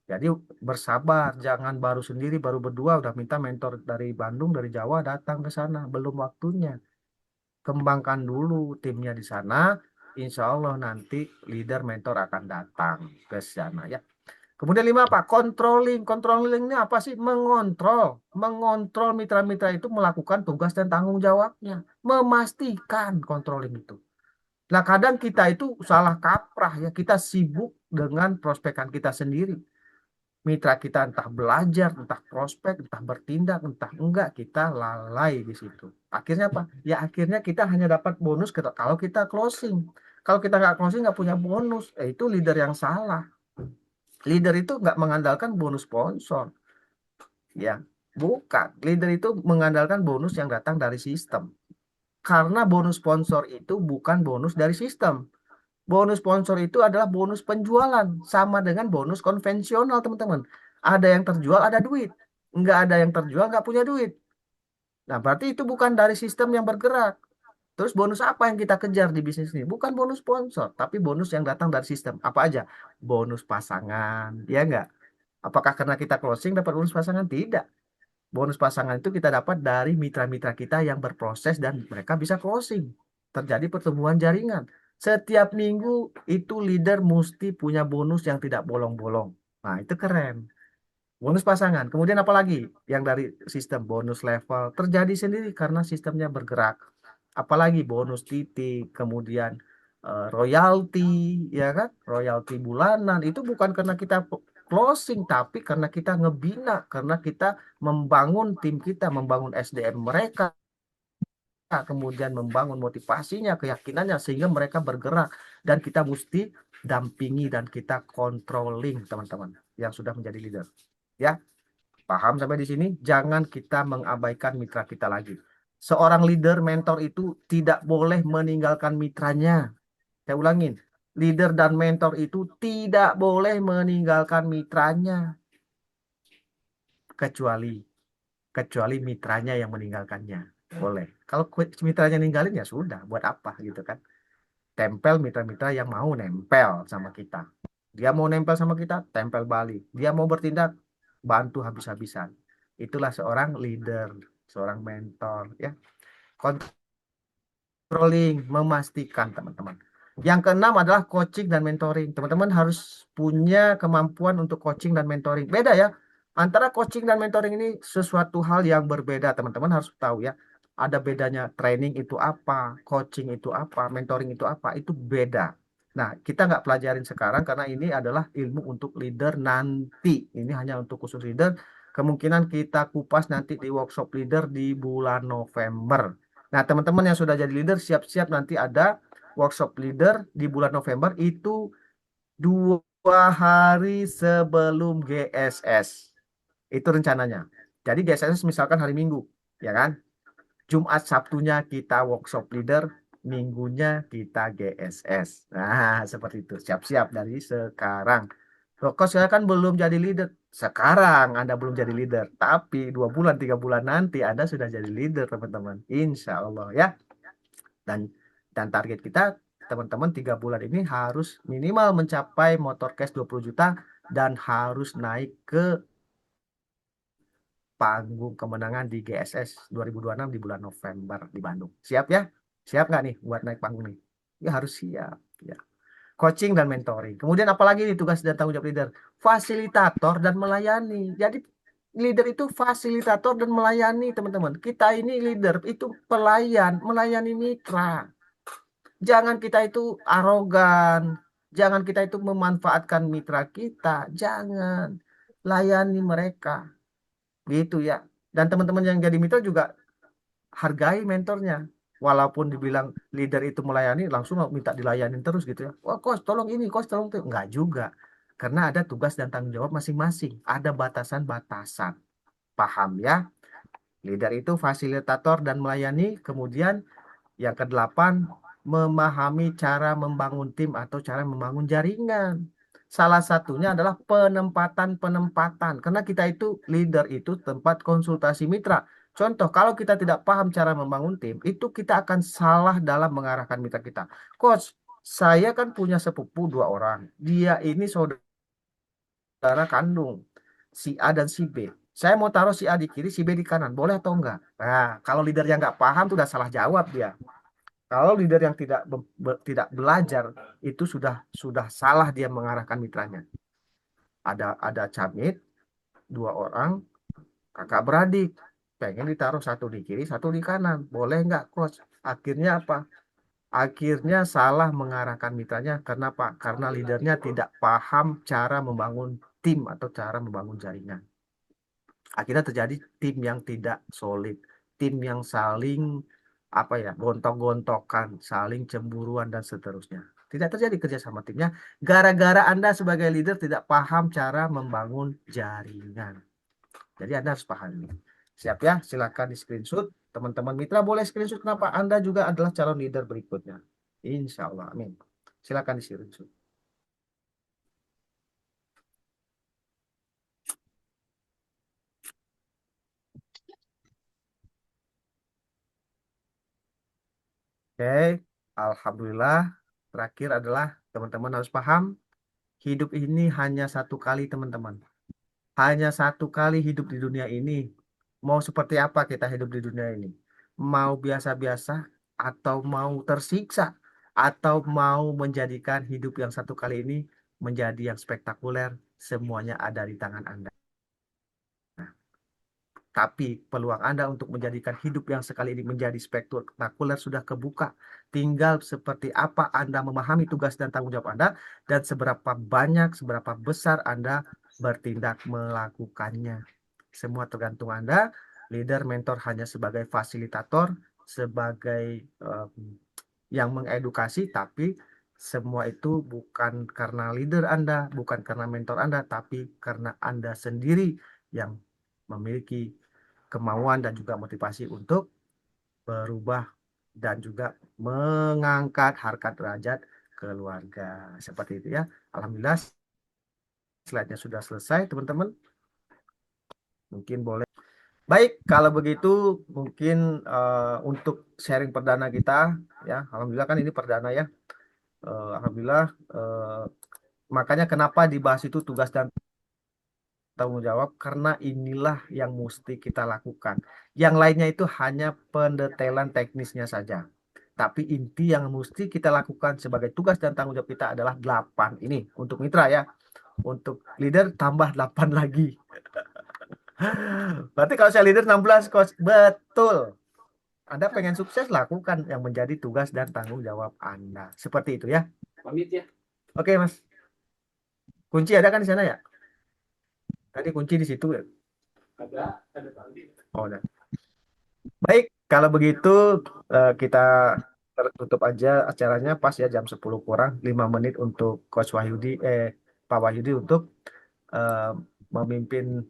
Jadi bersabar, jangan baru sendiri, baru berdua udah minta mentor dari Bandung, dari Jawa datang ke sana. Belum waktunya. Kembangkan dulu timnya di sana. Insya Allah nanti leader mentor akan datang ke sana ya. Kemudian lima apa? Controlling. Controlling ini apa sih? Mengontrol. Mengontrol mitra-mitra itu melakukan tugas dan tanggung jawabnya. Memastikan controlling itu. Nah, kadang kita itu salah kaprah ya. Kita sibuk dengan prospekan kita sendiri. Mitra kita entah belajar, entah prospek, entah bertindak, entah enggak, kita lalai di situ. Akhirnya apa? Ya akhirnya kita hanya dapat bonus kalau kita closing. Kalau kita nggak closing, nggak punya bonus. Itu leader yang salah. Leader itu nggak mengandalkan bonus sponsor. Ya, bukan. Leader itu mengandalkan bonus yang datang dari sistem. Karena bonus sponsor itu bukan bonus dari sistem. Bonus sponsor itu adalah bonus penjualan. Sama dengan bonus konvensional, teman-teman. Ada yang terjual, ada duit. Nggak ada yang terjual, nggak punya duit. Nah, berarti itu bukan dari sistem yang bergerak. Terus bonus apa yang kita kejar di bisnis ini? Bukan bonus sponsor, tapi bonus yang datang dari sistem. Apa aja? Bonus pasangan, ya nggak? Apakah karena kita closing dapat bonus pasangan? Tidak. Bonus pasangan itu kita dapat dari mitra-mitra kita yang berproses dan mereka bisa closing. Terjadi pertumbuhan jaringan. Setiap minggu itu leader mesti punya bonus yang tidak bolong-bolong. Nah, itu keren. Bonus pasangan. Kemudian apa lagi? Yang dari sistem bonus level terjadi sendiri karena sistemnya bergerak. Apalagi bonus titik, kemudian royalti, ya kan? Royalti bulanan itu bukan karena kita closing, tapi karena kita ngebina, karena kita membangun tim kita, membangun SDM mereka, kemudian membangun motivasinya, keyakinannya, sehingga mereka bergerak dan kita mesti dampingi dan kita controlling teman-teman yang sudah menjadi leader. Ya, paham sampai di sini? Jangan kita mengabaikan mitra kita lagi. Seorang leader mentor itu tidak boleh meninggalkan mitranya. Saya ulangin, leader dan mentor itu tidak boleh meninggalkan mitranya kecuali kecuali mitranya yang meninggalkannya. Boleh. Kalau mitranya ninggalin ya sudah, buat apa gitu kan? Tempel mitra-mitra yang mau nempel sama kita. Dia mau nempel sama kita, tempel balik. Dia mau bertindak, bantu habis-habisan. Itulah seorang leader, seorang mentor, ya. Controlling, memastikan teman-teman. Yang keenam adalah coaching dan mentoring. Teman-teman harus punya kemampuan untuk coaching dan mentoring. Beda ya. Antara coaching dan mentoring ini sesuatu hal yang berbeda. Teman-teman harus tahu ya. Ada bedanya training itu apa, coaching itu apa, mentoring itu apa. Itu beda. Nah, kita nggak pelajarin sekarang karena ini adalah ilmu untuk leader nanti. Ini hanya untuk khusus leader. Kemungkinan kita kupas nanti di workshop leader di bulan November. Nah, teman-teman yang sudah jadi leader, siap-siap nanti ada workshop leader di bulan November itu 2 hari sebelum GSS. Itu rencananya. Jadi GSS misalkan hari Minggu, ya kan? Jumat Sabtunya kita workshop leader, Minggunya kita GSS. Nah, seperti itu. Siap-siap dari sekarang. Loh, kok saya kan belum jadi leader. Sekarang Anda belum jadi leader. Tapi 2 bulan, 3 bulan nanti Anda sudah jadi leader, teman-teman. Insya Allah ya. Dan dan target kita teman-teman 3 bulan ini harus minimal mencapai motor cash 20 juta dan harus naik ke panggung kemenangan di GSS 2026 di bulan November di Bandung. Siap ya? Siap nggak nih buat naik panggung nih? Ya harus siap. Ya. Coaching dan mentoring. Kemudian apalagi nih tugas dan tanggung jawab leader? Fasilitator dan melayani. Jadi leader itu fasilitator dan melayani teman-teman. Kita ini leader itu pelayan, melayani mitra. Jangan kita itu arogan. Jangan kita itu memanfaatkan mitra kita. Jangan. Layani mereka. Gitu ya. Dan teman-teman yang jadi mitra juga hargai mentornya. Walaupun dibilang leader itu melayani, langsung minta dilayanin terus gitu ya. Wah, coach, tolong ini, coach, tolong itu. Enggak juga. Karena ada tugas dan tanggung jawab masing-masing. Ada batasan-batasan. Paham ya? Leader itu fasilitator dan melayani. Kemudian yang kedelapan, memahami cara membangun tim atau cara membangun jaringan. Salah satunya adalah penempatan-penempatan. Karena kita itu leader itu tempat konsultasi mitra. Contoh, kalau kita tidak paham cara membangun tim, itu kita akan salah dalam mengarahkan mitra kita. Coach, saya kan punya sepupu 2 orang. Dia ini saudara kandung, si A dan si B. Saya mau taruh si A di kiri, si B di kanan. Boleh atau enggak? Nah, kalau leader yang nggak paham, itu udah salah jawab dia. Kalau leader yang tidak belajar itu sudah salah dia mengarahkan mitranya. Ada camit 2 orang kakak beradik pengen ditaruh satu di kiri satu di kanan. Boleh nggak coach? Akhirnya apa? Akhirnya salah mengarahkan mitranya karena apa? Karena leadernya tidak paham cara membangun tim atau cara membangun jaringan. Akhirnya terjadi tim yang tidak solid, tim yang saling apa ya, gontok-gontokan, saling cemburuan dan seterusnya. Tidak terjadi kerja sama timnya gara-gara Anda sebagai leader tidak paham cara membangun jaringan. Jadi Anda harus paham ini. Siap ya? Silakan di screenshot. Teman-teman mitra boleh screenshot kenapa Anda juga adalah calon leader berikutnya. Insya Allah. Amin. Silakan di screenshot. Oke. Alhamdulillah. Terakhir adalah teman-teman harus paham hidup ini hanya satu kali, teman-teman. Hanya satu kali hidup di dunia ini. Mau seperti apa kita hidup di dunia ini? Mau biasa-biasa, atau mau tersiksa, atau mau menjadikan hidup yang satu kali ini menjadi yang spektakuler, semuanya ada di tangan Anda. Tapi peluang Anda untuk menjadikan hidup yang sekali ini menjadi spektakuler sudah kebuka. Tinggal seperti apa Anda memahami tugas dan tanggung jawab Anda dan seberapa banyak, seberapa besar Anda bertindak melakukannya. Semua tergantung Anda. Leader, mentor hanya sebagai fasilitator, sebagai yang mengedukasi, tapi semua itu bukan karena leader Anda, bukan karena mentor Anda, tapi karena Anda sendiri yang memiliki kemauan dan juga motivasi untuk berubah dan juga mengangkat harkat derajat keluarga. Seperti itu ya. Alhamdulillah, slide-nya sudah selesai, teman-teman. Mungkin boleh. Baik, kalau begitu mungkin untuk sharing perdana kita, ya, alhamdulillah kan ini perdana ya. Alhamdulillah, makanya kenapa dibahas itu tugas dan tanggung jawab, karena inilah yang mesti kita lakukan. Yang lainnya itu hanya pendetailan teknisnya saja. Tapi inti yang mesti kita lakukan sebagai tugas dan tanggung jawab kita adalah 8 ini untuk mitra ya. Untuk leader tambah 8 lagi. Berarti kalau saya leader 16, coach. Betul. Anda pengen sukses, lakukan yang menjadi tugas dan tanggung jawab Anda. Seperti itu ya. Pamit ya. Oke, Mas. Kunci ada kan di sana ya? Tadi kunci di situ ya. Ada tadi. Oh, ada. Baik, kalau begitu kita tutup aja acaranya pas ya jam 10 kurang 5 menit untuk Coach Wahyudi, Pak Wahyudi untuk eh, memimpin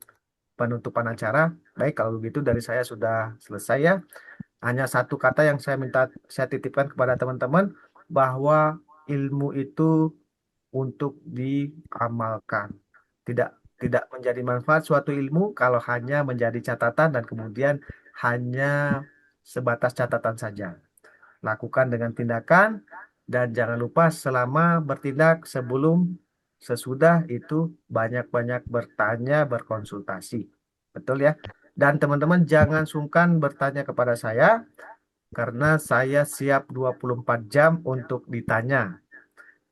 penutupan acara. Baik, kalau begitu dari saya sudah selesai ya. Hanya satu kata yang saya titipkan kepada teman-teman bahwa ilmu itu untuk diamalkan. Tidak tidak menjadi manfaat suatu ilmu kalau hanya menjadi catatan dan kemudian hanya sebatas catatan saja. Lakukan dengan tindakan dan jangan lupa selama bertindak sebelum sesudah itu banyak-banyak bertanya, berkonsultasi. Betul ya? Dan teman-teman jangan sungkan bertanya kepada saya karena saya siap 24 jam untuk ditanya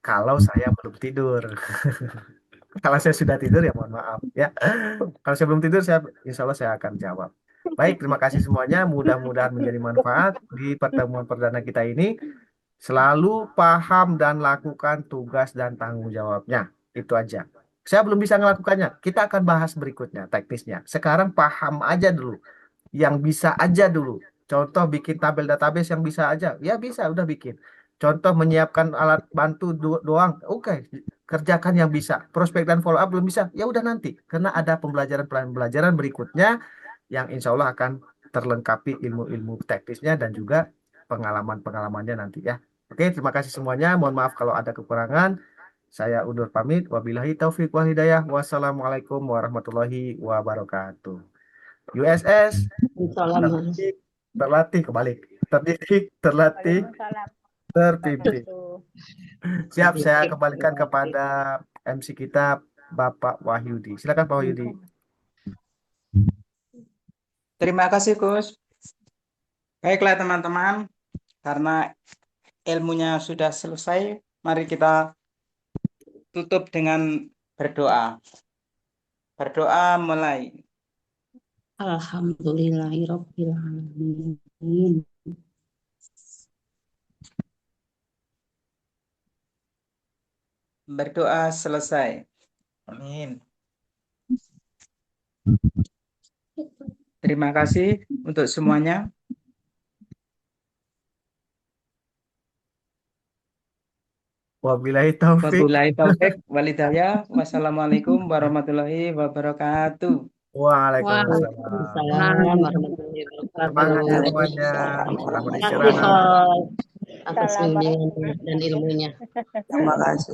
kalau saya belum tidur. Kalau saya sudah tidur ya mohon maaf ya. Kalau saya belum tidur, insya Allah saya akan jawab. Baik, terima kasih semuanya. Mudah-mudahan menjadi manfaat di pertemuan perdana kita ini. Selalu paham dan lakukan tugas dan tanggung jawabnya. Itu aja. Saya belum bisa melakukannya. Kita akan bahas berikutnya, teknisnya. Sekarang paham aja dulu. Yang bisa aja dulu. Contoh bikin tabel database yang bisa aja. Ya bisa, udah bikin. Contoh menyiapkan alat bantu doang. Oke, kerjakan yang bisa. Prospek dan follow up belum bisa. Ya udah nanti. Karena ada pembelajaran berikutnya yang insya Allah akan terlengkapi ilmu-ilmu teknisnya dan juga pengalaman-pengalamannya nanti ya. Oke, terima kasih semuanya. Mohon maaf kalau ada kekurangan. Saya undur pamit. Wabillahi taufik wal hidayah. Wassalamualaikum warahmatullahi wabarakatuh. USS Salam. terdidik, terlatih kebalik. Terdidik, terlatih, Waalaikumsalam terpimpin. wabarakatuh. Siap, saya kembalikan kepada MC kita, Bapak Wahyudi. Silakan Pak Wahyudi. Terima kasih, Gus. Baiklah, teman-teman, karena ilmunya sudah selesai, mari kita tutup dengan berdoa. Berdoa mulai. Alhamdulillahirabbil alamin. Berdoa selesai. Amin. Terima kasih untuk semuanya. Wabillahi taufik. Wabillahi taufik walhidayah. Wassalamualaikum warahmatullahi wabarakatuh. Waalaikumsalam. Waalaikumsalam warahmatullahi Semangat wabarakatuh. semuanya. Selamat Terima kasih, istirahat. Coach, atas Salam bimbingan dan ilmunya. Terima kasih.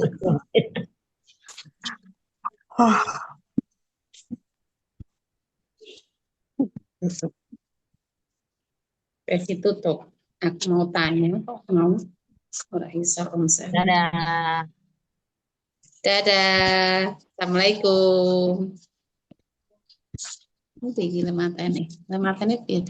Sesi tutup. Aku mau tanya, mau? Raisa Omsel. Dadah. Dadah. Assalamualaikum. Ini gila matanya. Matanya beda.